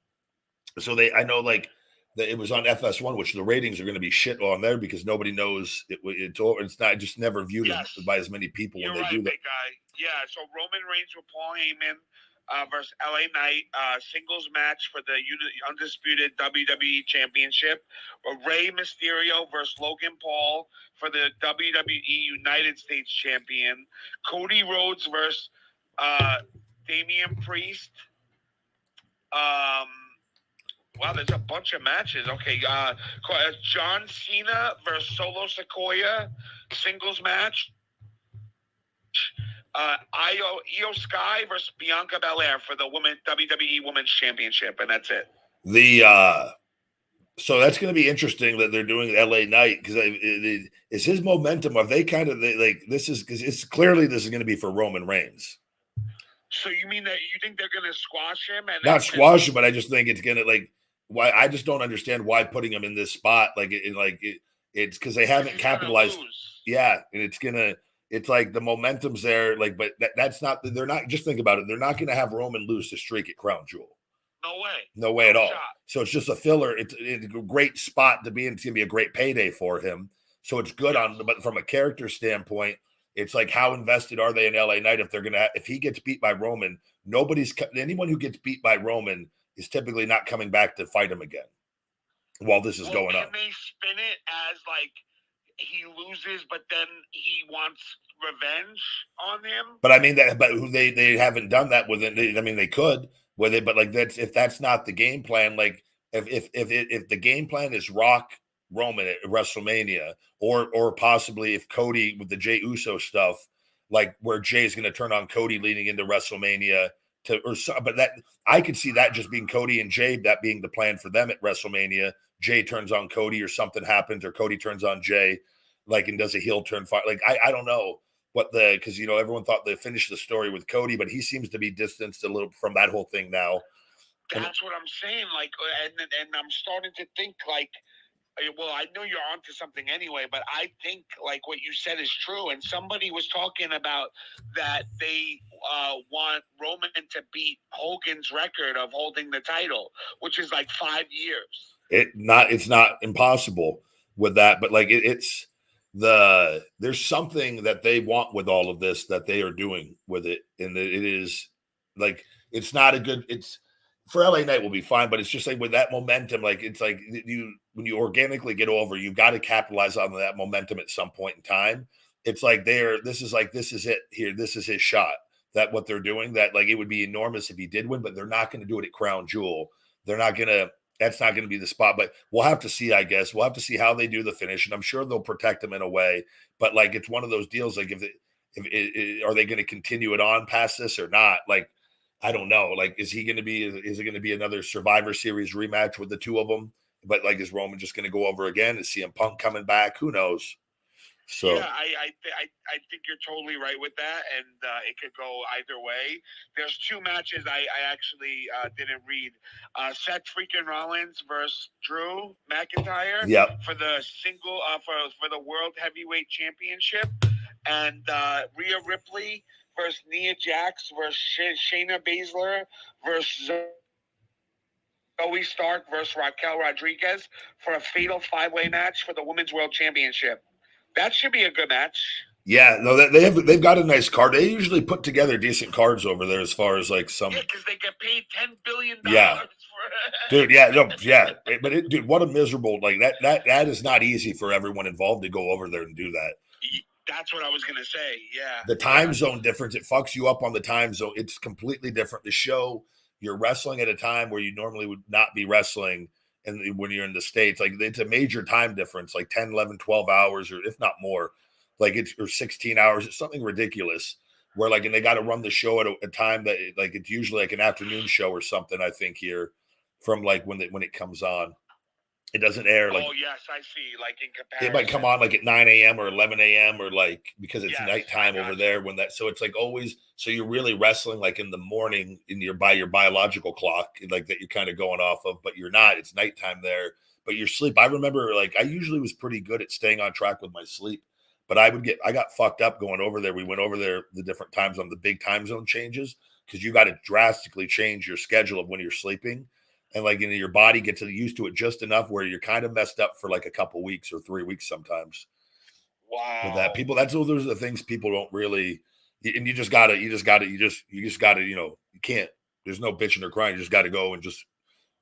So I know like that it was on FS1, which the ratings are going to be shit on there because nobody knows it's not just never viewed by as many people when they do that. Big guy. Yeah. So Roman Reigns with Paul Heyman. Versus LA Knight, singles match for the undisputed WWE Championship. Rey Mysterio versus Logan Paul for the WWE United States Champion. Cody Rhodes versus Damian Priest. Wow, there's a bunch of matches. Okay, John Cena versus Solo Sequoia, singles match. Io Sky versus Bianca Belair for the WWE Women's Championship, and that's it. So that's going to be interesting that they're doing LA Night because is his momentum. Are they kind of like this is because it's clearly this is going to be for Roman Reigns. So you mean that you think they're going to squash him and not squash him, but I just think it's going to like why I just don't understand why putting him in this spot it's because they haven't capitalized. Yeah, and it's like the momentum's there, like, but that's not. They're not. Just think about it. They're not going to have Roman lose the streak at Crown Jewel. No way At all. shot. So it's just a filler. It's a great spot to be in. It's going to be a great payday for him. So it's good but from a character standpoint, it's like how invested are they in LA Knight if he gets beat by Roman? Anyone who gets beat by Roman is typically not coming back to fight him again while this is going on. Can they spin it as like he loses, but then he wants revenge on him? But I mean they haven't done that with it. I mean they could with it, but like that's not the game plan. Like if the game plan is Rock Roman at WrestleMania, or possibly if Cody with the Jey Uso stuff, like where Jay's going to turn on Cody leading into WrestleMania but that I could see that just being Cody and Jay, that being the plan for them at WrestleMania. Jay turns on Cody or something happens, or Cody turns on Jay, like, and does a heel turn fight. Like, I don't know because, everyone thought they finished the story with Cody, but he seems to be distanced a little from that whole thing now. That's what I'm saying. Like, and I'm starting to think like, well, I know you're onto something anyway, but I think like what you said is true. And somebody was talking about that they want Roman to beat Hogan's record of holding the title, which is like 5 years. It's not impossible with that, but like there's something that they want with all of this that they are doing with it, and it is like it's not a good. It's for LA Knight will be fine, but it's just like with that momentum, like it's like when you organically get over, you've got to capitalize on that momentum at some point in time. It's like this is it here. This is his shot. That what they're doing. That like it would be enormous if he did win, but they're not going to do it at Crown Jewel. They're not going to. That's not going to be the spot, but we'll have to see, I guess. We'll have to see how they do the finish, and I'm sure they'll protect him in a way. But like, it's one of those deals. Like, are they going to continue it on past this or not? Like, I don't know. Like, is it going to be another Survivor Series rematch with the two of them? But like, is Roman just going to go over again? Is CM Punk coming back? Who knows? So yeah, I think you're totally right with that, and it could go either way. There's two matches I actually didn't read. Seth freaking Rollins versus Drew McIntyre for the single for the World Heavyweight Championship, and Rhea Ripley versus Nia Jax versus Shayna Baszler versus Zoe Stark versus Raquel Rodriguez for a fatal 5-way match for the Women's World Championship. That should be a good match. Yeah, no, they've got a nice card. They usually put together decent cards over there as far as like some. Yeah, because they get paid $10 billion. Yeah, dude. Yeah, no, yeah. But dude, what a miserable like that is not easy for everyone involved to go over there and do that. That's what I was gonna say. Yeah, the time zone difference, it fucks you up on the time zone. It's completely different. The show, you're wrestling at a time where you normally would not be wrestling. And when you're in the States, like it's a major time difference, like 10, 11, 12 hours, or if not more, like or 16 hours. It's something ridiculous where like, and they got to run the show at a time that like, it's usually like an afternoon show or something, I think here from like when it comes on. It doesn't air like. Oh yes, I see. Like in comparison, it might come on like at 9 a.m. or 11 a.m. or like because it's nighttime over there when that. So it's like always. So you're really wrestling like in the morning by your biological clock, like that you're kind of going off of, but you're not. It's nighttime there, but your sleep. I remember like I usually was pretty good at staying on track with my sleep, but I got fucked up going over there. We went over there the different times on the big time zone changes because you got to drastically change your schedule of when you're sleeping. And like, your body gets used to it just enough where you're kind of messed up for like a couple weeks or 3 weeks sometimes. Wow. With that, those are the things people don't really, and you just gotta, you can't. There's no bitching or crying. You just got to go and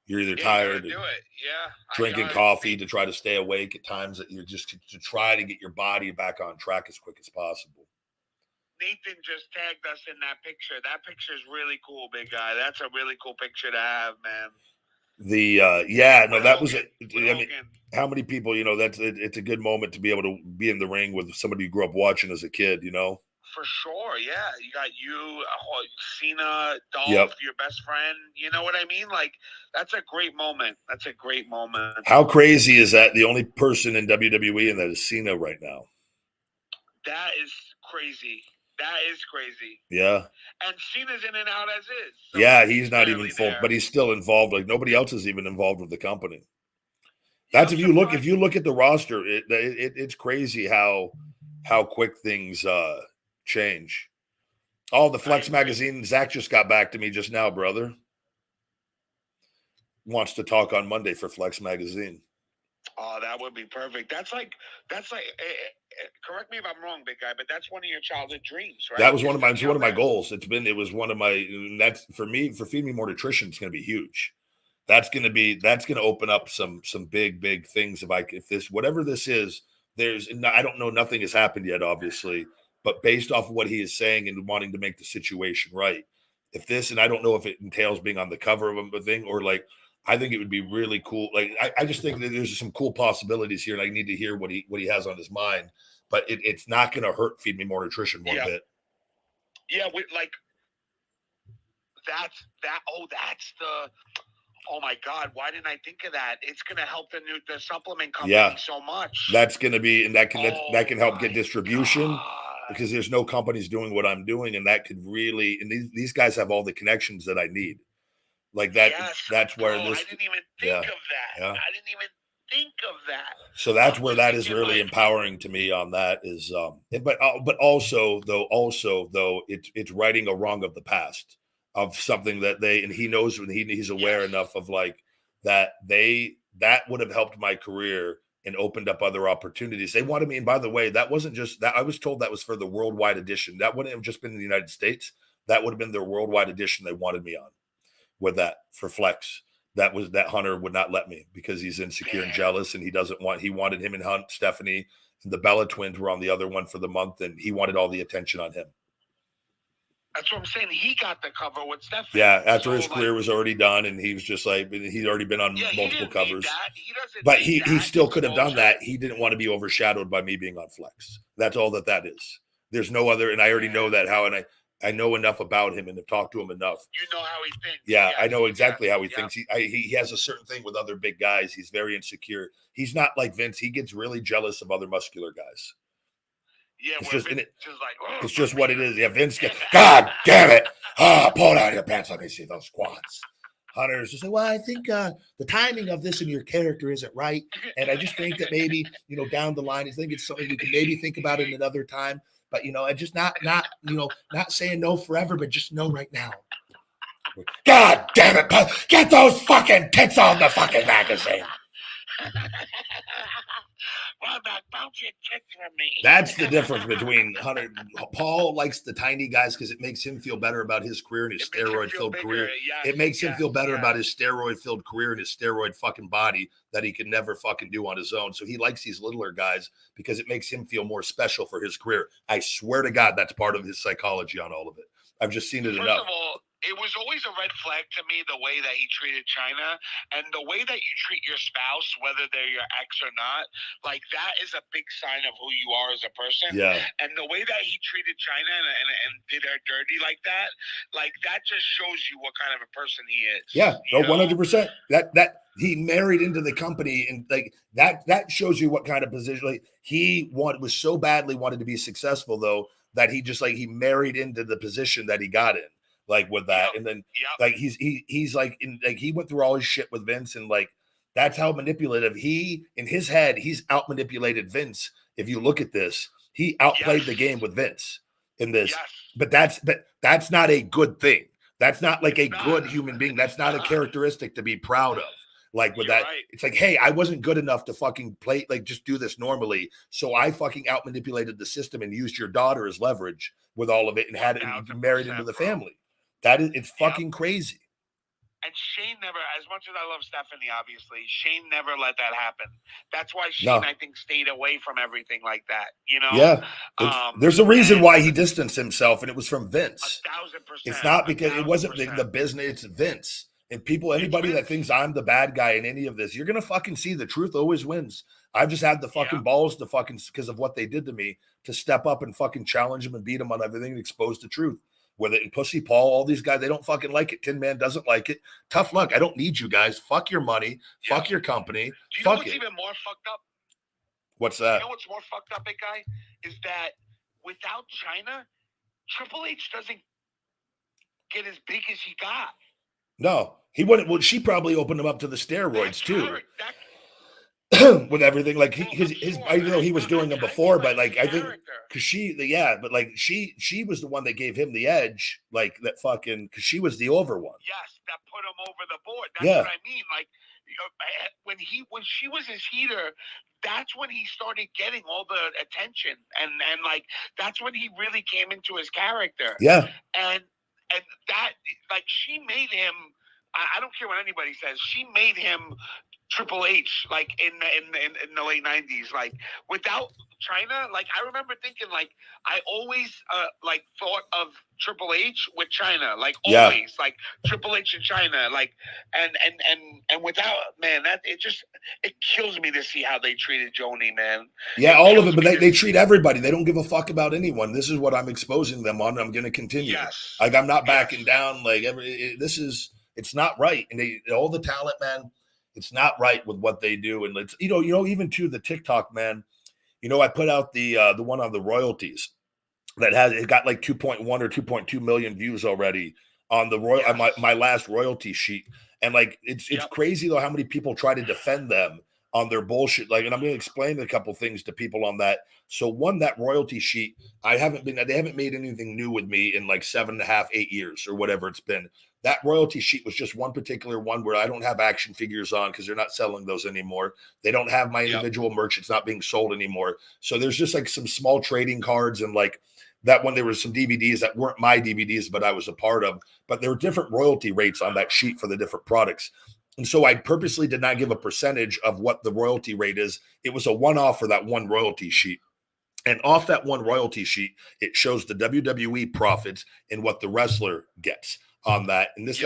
you're either tired, do it. Yeah, drinking coffee to try to stay awake at times that you're just to try to get your body back on track as quick as possible. Nathan just tagged us in that picture. That picture is really cool, big guy. That's a really cool picture to have, man. that was it. With I mean, Hogan. how many people, it's a good moment to be able to be in the ring with somebody you grew up watching as a kid, For sure, yeah. You got Cena, Dolph, Yep. your best friend. You know what I mean? Like, that's a great moment. That's a great moment. How crazy is that? The only person in WWE and that is Cena right now. That is crazy. That is crazy. Yeah. And Cena's in and out as is. So Yeah, he's not even barely full, there. but he's still involved. Like nobody else is even involved with the company. That's if you look at the roster, it's crazy how quick things change. Oh, the Flex magazine. Zach just got back to me just now, brother. Wants to talk on Monday for Flex magazine. Oh, that would be perfect. That's like. Correct me if I'm wrong, big guy, but that's one of your childhood dreams, right? That was one of my goals. It was one of my. That's for me. For Feed Me More Nutrition, it's going to be huge. That's going to open up some big things. Whatever this is, I don't know. Nothing has happened yet, obviously, but based off of what he is saying and wanting to make the situation right. And I don't know if it entails being on the cover of a thing or like, I think it would be really cool. Like, I just think that there's some cool possibilities here, and I need to hear what he has on his mind. But it's not going to hurt Feed Me More Nutrition one bit. Yeah, that's the. Oh my God! Why didn't I think of that? It's going to help the supplement company so much. That's going to be, and that can help get distribution because there's no companies doing what I'm doing, and that could really. And these guys have all the connections that I need. Like that. Yes, that's where this. I didn't even think of that. Yeah. I didn't even think of that. So that's where that is really empowering to me. On that is, but also though it's righting a wrong of the past. Of something that he knows when he's aware enough of like that would have helped my career and opened up other opportunities. They wanted me, and by the way, that wasn't just that. I was told that was for the worldwide edition. That wouldn't have just been in the United States. That would have been their worldwide edition they wanted me on with that for Flex. That Hunter would not let me because he's insecure and jealous, and he wanted him and Hunt, Stephanie, and the Bella twins were on the other one for the month, and he wanted all the attention on him. That's what I'm saying. He got the cover with Stephanie. Yeah, after his career was already done, and he was just like he'd already been on multiple covers. But he still could have done that. He didn't want to be overshadowed by me being on Flex. That's all that is. There's no other, and I already know that I know enough about him and have talked to him enough. You know how he thinks. Yeah, I know exactly how he thinks. He has a certain thing with other big guys. He's very insecure. He's not like Vince. He gets really jealous of other muscular guys. Yeah, it's just what it is. Yeah, Vince God damn it. Pull down your pants. Let me see those squats. Hunter's just like, well, I think the timing of this in your character isn't right. And I just think that maybe, down the line, I think it's something we can maybe think about it another time. But, I just not saying no forever, but just no right now. God damn it. Get those fucking tits on the fucking magazine. That's the difference between Hunter. Paul likes the tiny guys because it makes him feel better about his career and his steroid-filled career. It makes him feel better about his steroid-filled career and his steroid fucking body that he can never fucking do on his own. So he likes these littler guys because it makes him feel more special for his career. I swear to God, that's part of his psychology on all of it. I've just seen it enough. First of all, it was always a red flag to me, the way that he treated China and the way that you treat your spouse, whether they're your ex or not. Like, that is a big sign of who you are as a person. Yeah. And the way that he treated China and did her dirty like that just shows you what kind of a person he is. Yeah, 100%. That he married into the company, and like that shows you what kind of position. Like was so badly wanted to be successful though that he just he married into the position that he got in. Like with that, and then like he's like he went through all his shit with Vince, and like that's how manipulative he in his head he's out manipulated Vince. If you look at this, he outplayed the game with Vince in this, but that's not a good thing. That's not like a good human being. That's not a characteristic to be proud of. Like with that, it's like, hey, I wasn't good enough to fucking play, like just do this normally. So I fucking out manipulated the system and used your daughter as leverage with all of it and had it married into the family. It's fucking crazy. And Shane never, as much as I love Stephanie, obviously, Shane never let that happen. That's why Shane, I think, stayed away from everything like that, Yeah. There's a reason why he distanced himself, and it was from Vince. 1,000%. It's not because it wasn't the business, it's Vince. And people, anybody that thinks I'm the bad guy in any of this, you're gonna fucking see the truth always wins. I've just had the fucking balls to fucking, because of what they did to me, to step up and fucking challenge them and beat them on everything and expose the truth. Whether in Pussy Paul, all these guys, they don't fucking like it. Tin Man doesn't like it. Tough luck. I don't need you guys. Fuck your money. Fuck your company. Do you fuck know what's it. even more fucked up? What's that? You know what's more fucked up, big guy? Is that without China, Triple H doesn't get as big as he got. No, he wouldn't. Well, she probably opened him up to the steroids too. With everything, like his I know he was doing them before, but like I think because but like she was the one that gave him the edge, like that fucking, because she was the over one. Yes, that put him over the board. That's what I mean. Like, you know, when she was his heater, that's when he started getting all the attention, and like that's when he really came into his character. Yeah, and that, like, she made him. I don't care what anybody says. She made him Triple H, like in the late 90s. Like, without China, like I remember thinking, like I always like thought of Triple H with China, like always, like Triple H in China, like and without, man, that it kills me to see how they treated Joni, man. Yeah, all of it, but they treat everybody. They don't give a fuck about anyone. This is what I'm exposing them on. I'm going to continue. Yes. Like I'm not backing down. Like it's not right, and all the talent, man. It's not right with what they do, and it's even to the TikTok, man. I put out the one on the royalties that it got like 2.1 or 2.2 million views already on the my last royalty sheet, and like it's crazy though how many people try to defend them on their bullshit. Like, and I'm going to explain a couple things to people on that. So one, that royalty sheet, they haven't made anything new with me in like 7.5, 8 years or whatever it's been. That royalty sheet was just one particular one where I don't have action figures on because they're not selling those anymore. They don't have my individual merch. It's not being sold anymore. So there's just like some small trading cards, and like that one, there was some DVDs that weren't my DVDs, but I was a part of. But there were different royalty rates on that sheet for the different products. And so I purposely did not give a percentage of what the royalty rate is. It was a one-off for that one royalty sheet. And off that one royalty sheet, it shows the WWE profits and what the wrestler gets on that. And this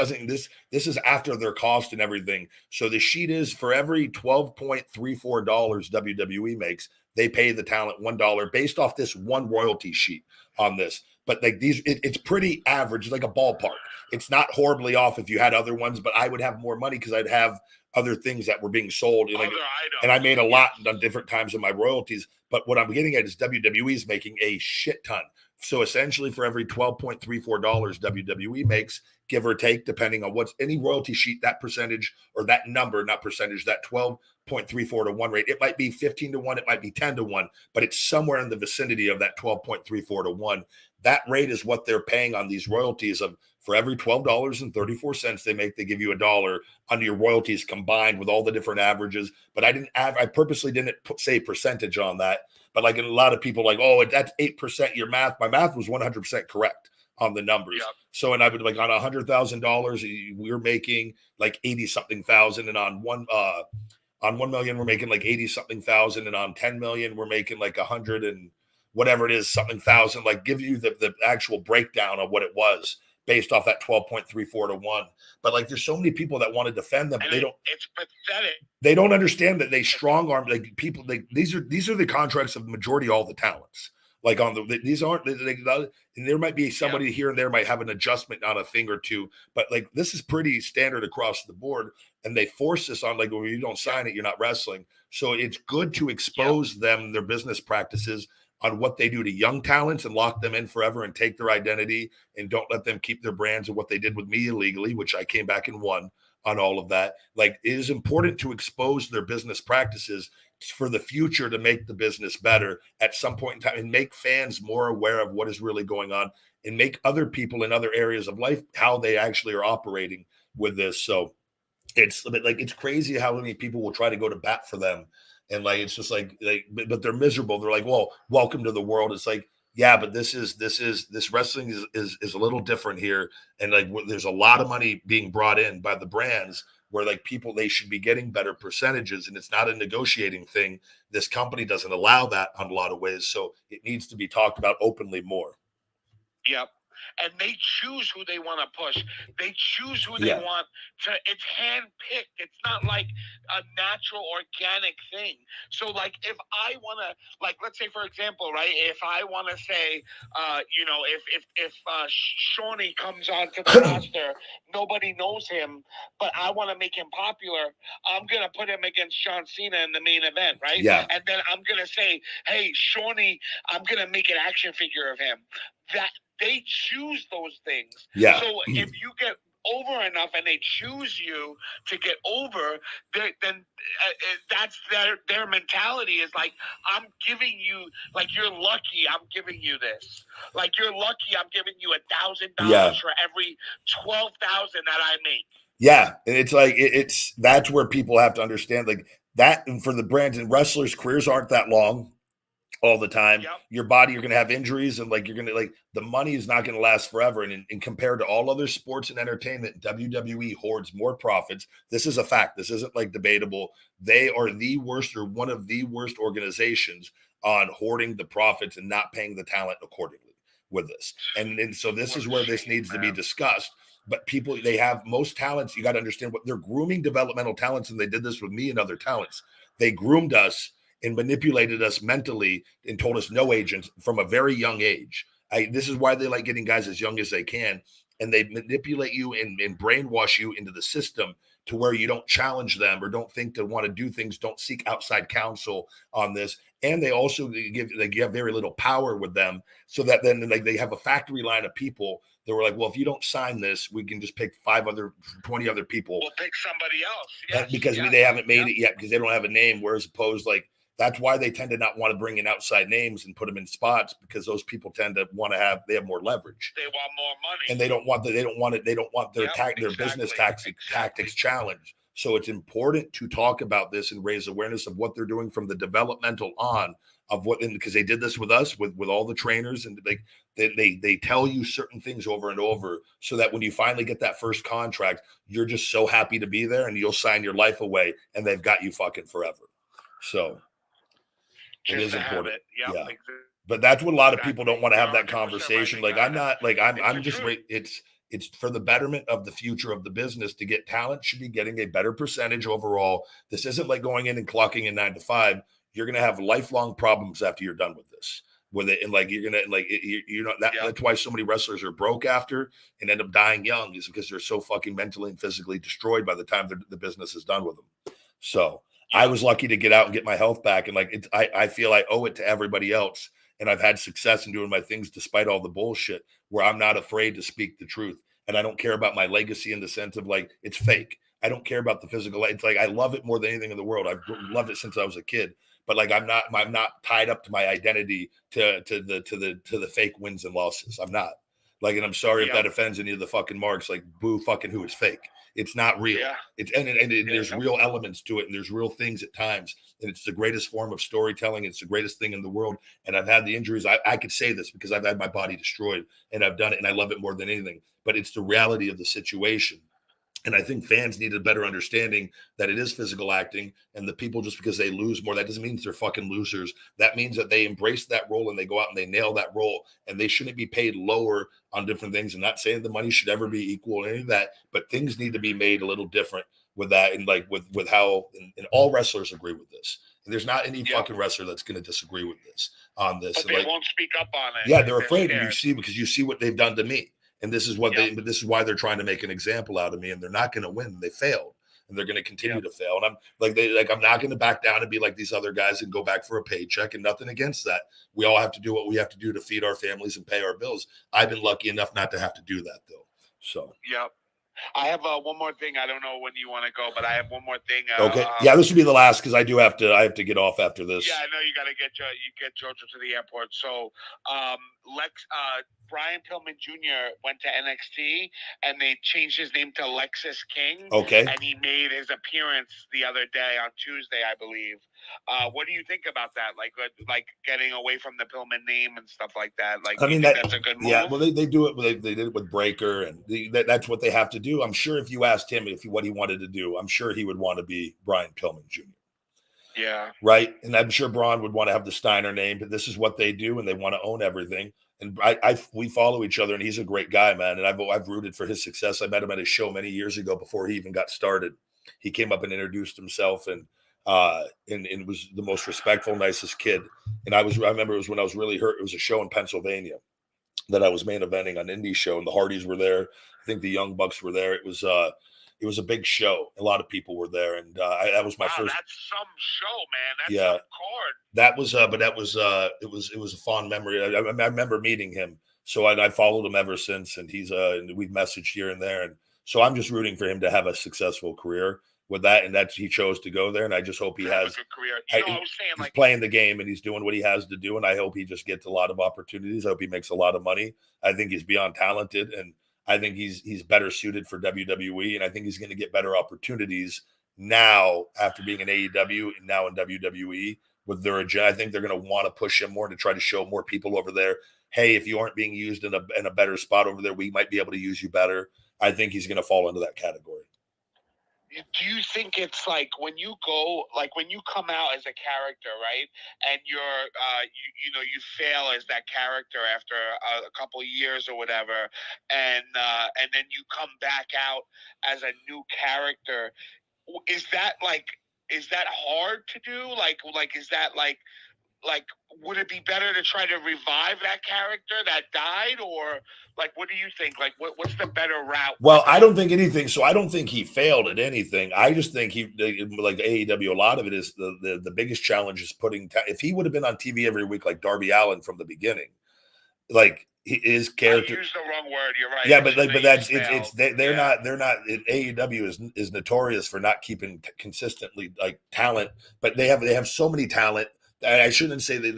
this is after their cost and everything. So the sheet is for every $12.34 WWE makes, they pay the talent $1 based off this one royalty sheet on this. But like it's pretty average, like a ballpark. It's not horribly off if you had other ones, but I would have more money because I'd have other things that were being sold. And I made a lot on different times of my royalties. But what I'm getting at is WWE is making a shit ton. So essentially for every $12.34 WWE makes, give or take, depending on what's any royalty sheet, that percentage or that number, not percentage, that 12.34 to 1 rate. It might be 15 to 1, it might be 10 to 1, but it's somewhere in the vicinity of that 12.34 to 1. That rate is what they're paying on these royalties of for every $12.34 they make, they give you $1 under your royalties combined with all the different averages. But I purposely didn't say percentage on that. But like a lot of people like, oh, that's 8%. Your math, my math was 100% correct on the numbers. Yep. So, and I would like on $100,000, we're making like 80 something thousand, and on 1 million, we're making like 80 something thousand, and on 10 million, we're making like 100 and whatever it is, something thousand. Like give you the actual breakdown of what it was based off that 12.34 to 1. But like there's so many people that want to defend them, but it's pathetic. They don't understand that they strong arm like people. These are the contracts of the majority of all the talents. Like these aren't, and there might be somebody here and there might have an adjustment on a thing or two, but like this is pretty standard across the board. And they force this on, like, well, you don't sign it, you're not wrestling. So it's good to expose them, their business practices on what they do to young talents and lock them in forever and take their identity and don't let them keep their brands and what they did with me illegally, which I came back and won on all of that. Like it is important to expose their business practices for the future to make the business better at some point in time and make fans more aware of what is really going on and make other people in other areas of life how they actually are operating with this. So it's like it's crazy how many people will try to go to bat for them. And like it's just like but they're miserable. They're like, well, welcome to the world. It's like, yeah, but this wrestling is a little different here. And like there's a lot of money being brought in by the brands where like people, they should be getting better percentages, and it's not a negotiating thing. This company doesn't allow that on a lot of ways. So it needs to be talked about openly more. Yep. and they choose who they want to push. They choose who they Yeah. want to. It's hand-picked. It's not like a natural, organic thing. So, like, if I want to, like, let's say, for example, right, if I want to say, you know, if Shawnee comes onto the roster, nobody knows him, but I want to make him popular, I'm going to put him against John Cena in the main event, right? Yeah. And then I'm going to say, hey, Shawnee, I'm going to make an action figure of him. That they choose those things. Yeah. So if you get over enough and they choose you to get over, then that's their mentality is like, I'm giving you, like, you're lucky I'm giving you this. Like, you're lucky I'm giving you $1,000 for every 12,000 that I make. Yeah, and it's like it's that's where people have to understand, like, that. And for the brands and wrestlers, careers aren't that long all the time. Yep. Your body, you're going to have injuries, and like you're going to, like, the money is not going to last forever. And compared to all other sports and entertainment, WWE hoards more profits. This is a fact. This isn't like debatable. They are the worst, or one of the worst organizations on hoarding the profits and not paying the talent accordingly with this. And so this is where this needs to be discussed. But people, they have most talents. You got to understand what they're grooming developmental talents. And they did this with me and other talents. They groomed us and manipulated us mentally and told us no agents from a very young age. This is why they like getting guys as young as they can. And they manipulate you and brainwash you into the system to where you don't challenge them or don't think to want to do things, don't seek outside counsel on this. And they also give, like, you have very little power with them, so that then, like, they have a factory line of people that were like, well, if you don't sign this, we can just pick 20 other people. We'll pick somebody else. Yes, because they haven't made it yet because they don't have a name. Whereas opposed, like, that's why they tend to not want to bring in outside names and put them in spots, because those people tend to want to they have more leverage. They want more money, and they don't want their business tactics challenged. So it's important to talk about this and raise awareness of what they're doing from the developmental on of what, because they did this with us, with all the trainers, and they tell you certain things over and over, so that when you finally get that first contract, you're just so happy to be there and you'll sign your life away and they've got you fucking forever. So it is important. Yep, yeah. Exactly. But that's what a lot of people don't want to have that conversation. Like, I'm not, like, I'm just, it's for the betterment of the future of the business. To get talent should be getting a better percentage overall. This isn't like going in and clocking in 9 to 5. You're going to have lifelong problems after you're done with this, with it. And like, you're going to, like, you know, that's why so many wrestlers are broke after and end up dying young, is because they're so fucking mentally and physically destroyed by the time the business is done with them. So I was lucky to get out and get my health back. And like, I feel I owe it to everybody else. And I've had success in doing my things despite all the bullshit, where I'm not afraid to speak the truth. And I don't care about my legacy in the sense of, like, it's fake. I don't care about the physical. It's like, I love it more than anything in the world. I've loved it since I was a kid. But like, I'm not tied up to my identity to the fake wins and losses. I'm not. Like, and I'm sorry if that offends any of the fucking marks. Like, boo fucking who, it's fake. It's not real. Yeah. It's and there's real elements to it, and there's real things at times. And it's the greatest form of storytelling. It's the greatest thing in the world. And I've had the injuries. I could say this because I've had my body destroyed, and I've done it, and I love it more than anything. But it's the reality of the situation. And I think fans need a better understanding that it is physical acting, and the people, just because they lose more, that doesn't mean they're fucking losers. That means that they embrace that role and they go out and they nail that role, and they shouldn't be paid lower on different things. I'm not saying the money should ever be equal or any of that, but things need to be made a little different with that. And like with how, and all wrestlers agree with this. And there's not any fucking wrestler that's going to disagree with this on this. But they won't speak up on it. Yeah, they're afraid. And you see what they've done to me. And this is what but this is why they're trying to make an example out of me, and they're not going to win. They failed, and they're going to continue to fail. And I'm I'm not going to back down and be like these other guys and go back for a paycheck, and nothing against that. We all have to do what we have to do to feed our families and pay our bills. I've been lucky enough not to have to do that though. So, I have one more thing. I don't know when you want to go, but I have one more thing. Okay. This will be the last, because I have to get off after this. Yeah, I know you got to get Jojo to the airport. So, Brian Pillman Jr. went to NXT, and they changed his name to Lexus King. Okay. And he made his appearance the other day on Tuesday, I believe. What do you think about that? Like getting away from the Pillman name and stuff like that. Like, I mean, that's a good move. Yeah, well, they do it. They did it with Breaker, and that's what they have to do. I'm sure if you asked him what he wanted to do, I'm sure he would want to be Brian Pillman Jr. Yeah. Right. And I'm sure Braun would want to have the Steiner name, but this is what they do, and they want to own everything. And we follow each other, and he's a great guy, man. And I've rooted for his success. I met him at a show many years ago before he even got started. He came up and introduced himself, and was the most respectful, nicest kid. And I remember it was when I was really hurt. It was a show in Pennsylvania that I was main eventing on indie show, and the Hardys were there. I think the Young Bucks were there. It was a big show. A lot of people were there, and that was my first. That's some show, man. That's Yeah. some card. That was, but that was, it was a fond memory. I remember meeting him, so I followed him ever since, and and we've messaged here and there, and so I'm just rooting for him to have a successful career with that, and he chose to go there, and I just hope he has a good career. I was saying, he's playing the game and he's doing what he has to do, and I hope he just gets a lot of opportunities. I hope he makes a lot of money. I think he's beyond talented, and I think he's better suited for WWE, and I think he's going to get better opportunities now after being in AEW and now in WWE with their agenda. I think they're going to want to push him more to try to show more people over there, hey, if you aren't being used in a better spot over there, we might be able to use you better. I think he's going to fall into that category. Do you think it's like when you come out as a character, right? And you're, you fail as that character after a couple of years or whatever, and then you come back out as a new character. Is that hard to do? Is that would it be better to try to revive that character that died, or what do you think? What's the better route? Well, I don't think anything. So I don't think he failed at anything. I just think like AEW, a lot of it is the biggest challenge is if he would have been on TV every week like Darby Allin from the beginning, like his character. I used the wrong word. You're right. Yeah, but that's they're not AEW is notorious for not keeping consistently like talent, but they have so many talent. I shouldn't say that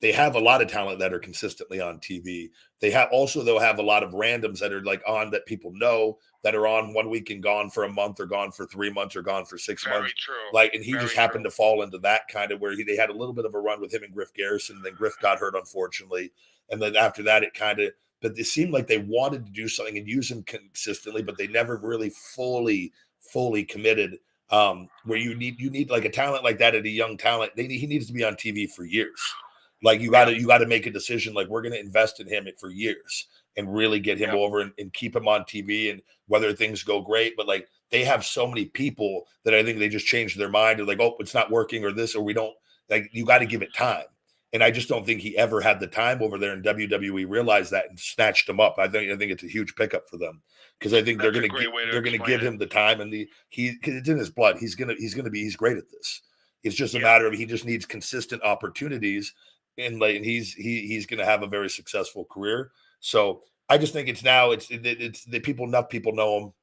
they have a lot of talent that are consistently on TV. They have a lot of randoms that are like on that people know that are on 1 week and gone for a month or gone for 3 months or gone for 6 months. Very true. And he just happened to fall into that kind of where they had a little bit of a run with him and Griff Garrison. Then Griff got hurt, unfortunately. And then after that, but it seemed like they wanted to do something and use him consistently, but they never really fully committed. Where you need like a talent like that, at a young talent, he needs to be on TV for years. Like you got to make a decision. Like we're going to invest in him for years and really get him over and keep him on TV. And whether things go great, but like they have so many people that I think they just changed their mind. They're like, oh, it's not working or this, or we don't like, you got to give it time. And I just don't think he ever had the time over there, and WWE realized that and snatched him up. I think it's a huge pickup for them because I think they're going to give him the time and because it's in his blood. He's great at this. It's just a matter of he just needs consistent opportunities, and he's going to have a very successful career. So I just think it's the people. Enough people know him.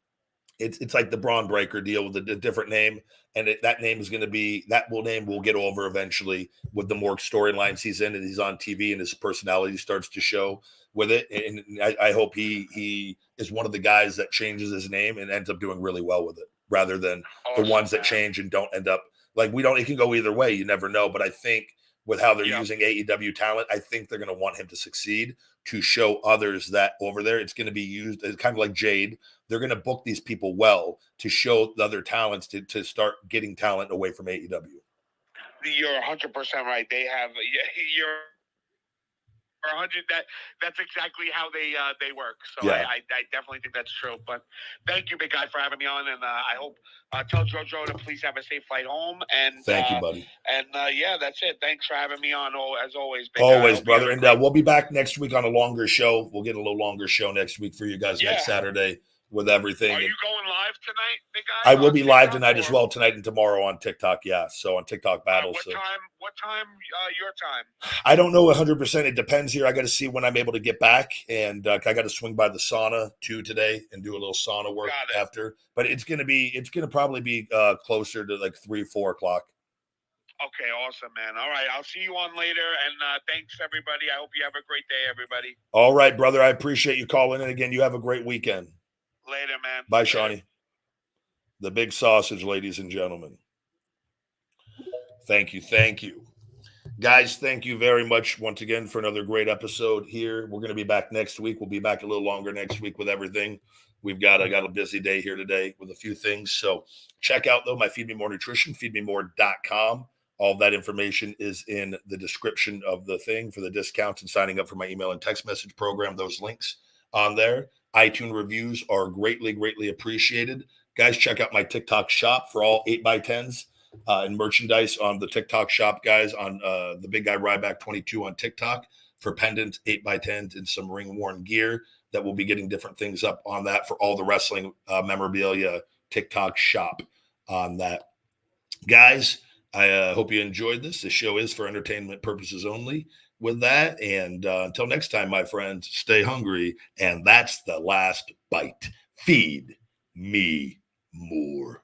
It's like the Braun Breaker deal with a different name, and that name is going to be name will get over eventually with the more storylines he's in, and he's on TV, and his personality starts to show with it. And I hope he is one of the guys that changes his name and ends up doing really well with it, rather than the ones that change and don't end up it can go either way. You never know, but I think with how they're using AEW talent, I think they're going to want him to succeed, to show others that over there it's going to be used as kind of like Jade. They're going to book these people well to show the other talents to start getting talent away from AEW. You're 100% right. They have you're 100. That's exactly how they work. So I definitely think that's true. But thank you, big guy, for having me on, and I hope tell Jojo to please have a safe flight home. And thank you, buddy. And that's it. Thanks for having me on. As always, big always, guy. brother. And we'll be back next week on a longer show. We'll get a little longer show next week for you guys next Saturday with everything. Are you going live tonight, big guy? I will be live tonight as well, tonight and tomorrow on TikTok. Yeah, so on TikTok Battles. What time? Your time? I don't know 100%. It depends here. I got to see when I'm able to get back, and I got to swing by the sauna too today and do a little sauna work after. But it's gonna probably be closer to like 3-4 o'clock. Okay, awesome, man. All right, I'll see you on later, and thanks, everybody. I hope you have a great day, everybody. All right, brother. I appreciate you calling in again. You have a great weekend. Later, man. Bye, Shawnee. The big sausage, ladies and gentlemen. Thank you. Guys, thank you very much once again for another great episode here. We're going to be back next week. We'll be back a little longer next week with everything. I got a busy day here today with a few things. So check out though my Feed Me More Nutrition, feedmemore.com. All of that information is in the description of the thing for the discounts and signing up for my email and text message program. Those links on there. iTunes reviews are greatly, greatly appreciated. Guys, check out my TikTok shop for all 8x10s and merchandise on the TikTok shop, guys, on the big guy Ryback 22 on TikTok for pendants, 8x10s, and some ring worn gear that will be getting different things up on that for all the wrestling memorabilia TikTok shop on that. Guys, I hope you enjoyed this. The show is for entertainment purposes only with that. And until next time, my friends, stay hungry. And that's the last bite. Feed me more.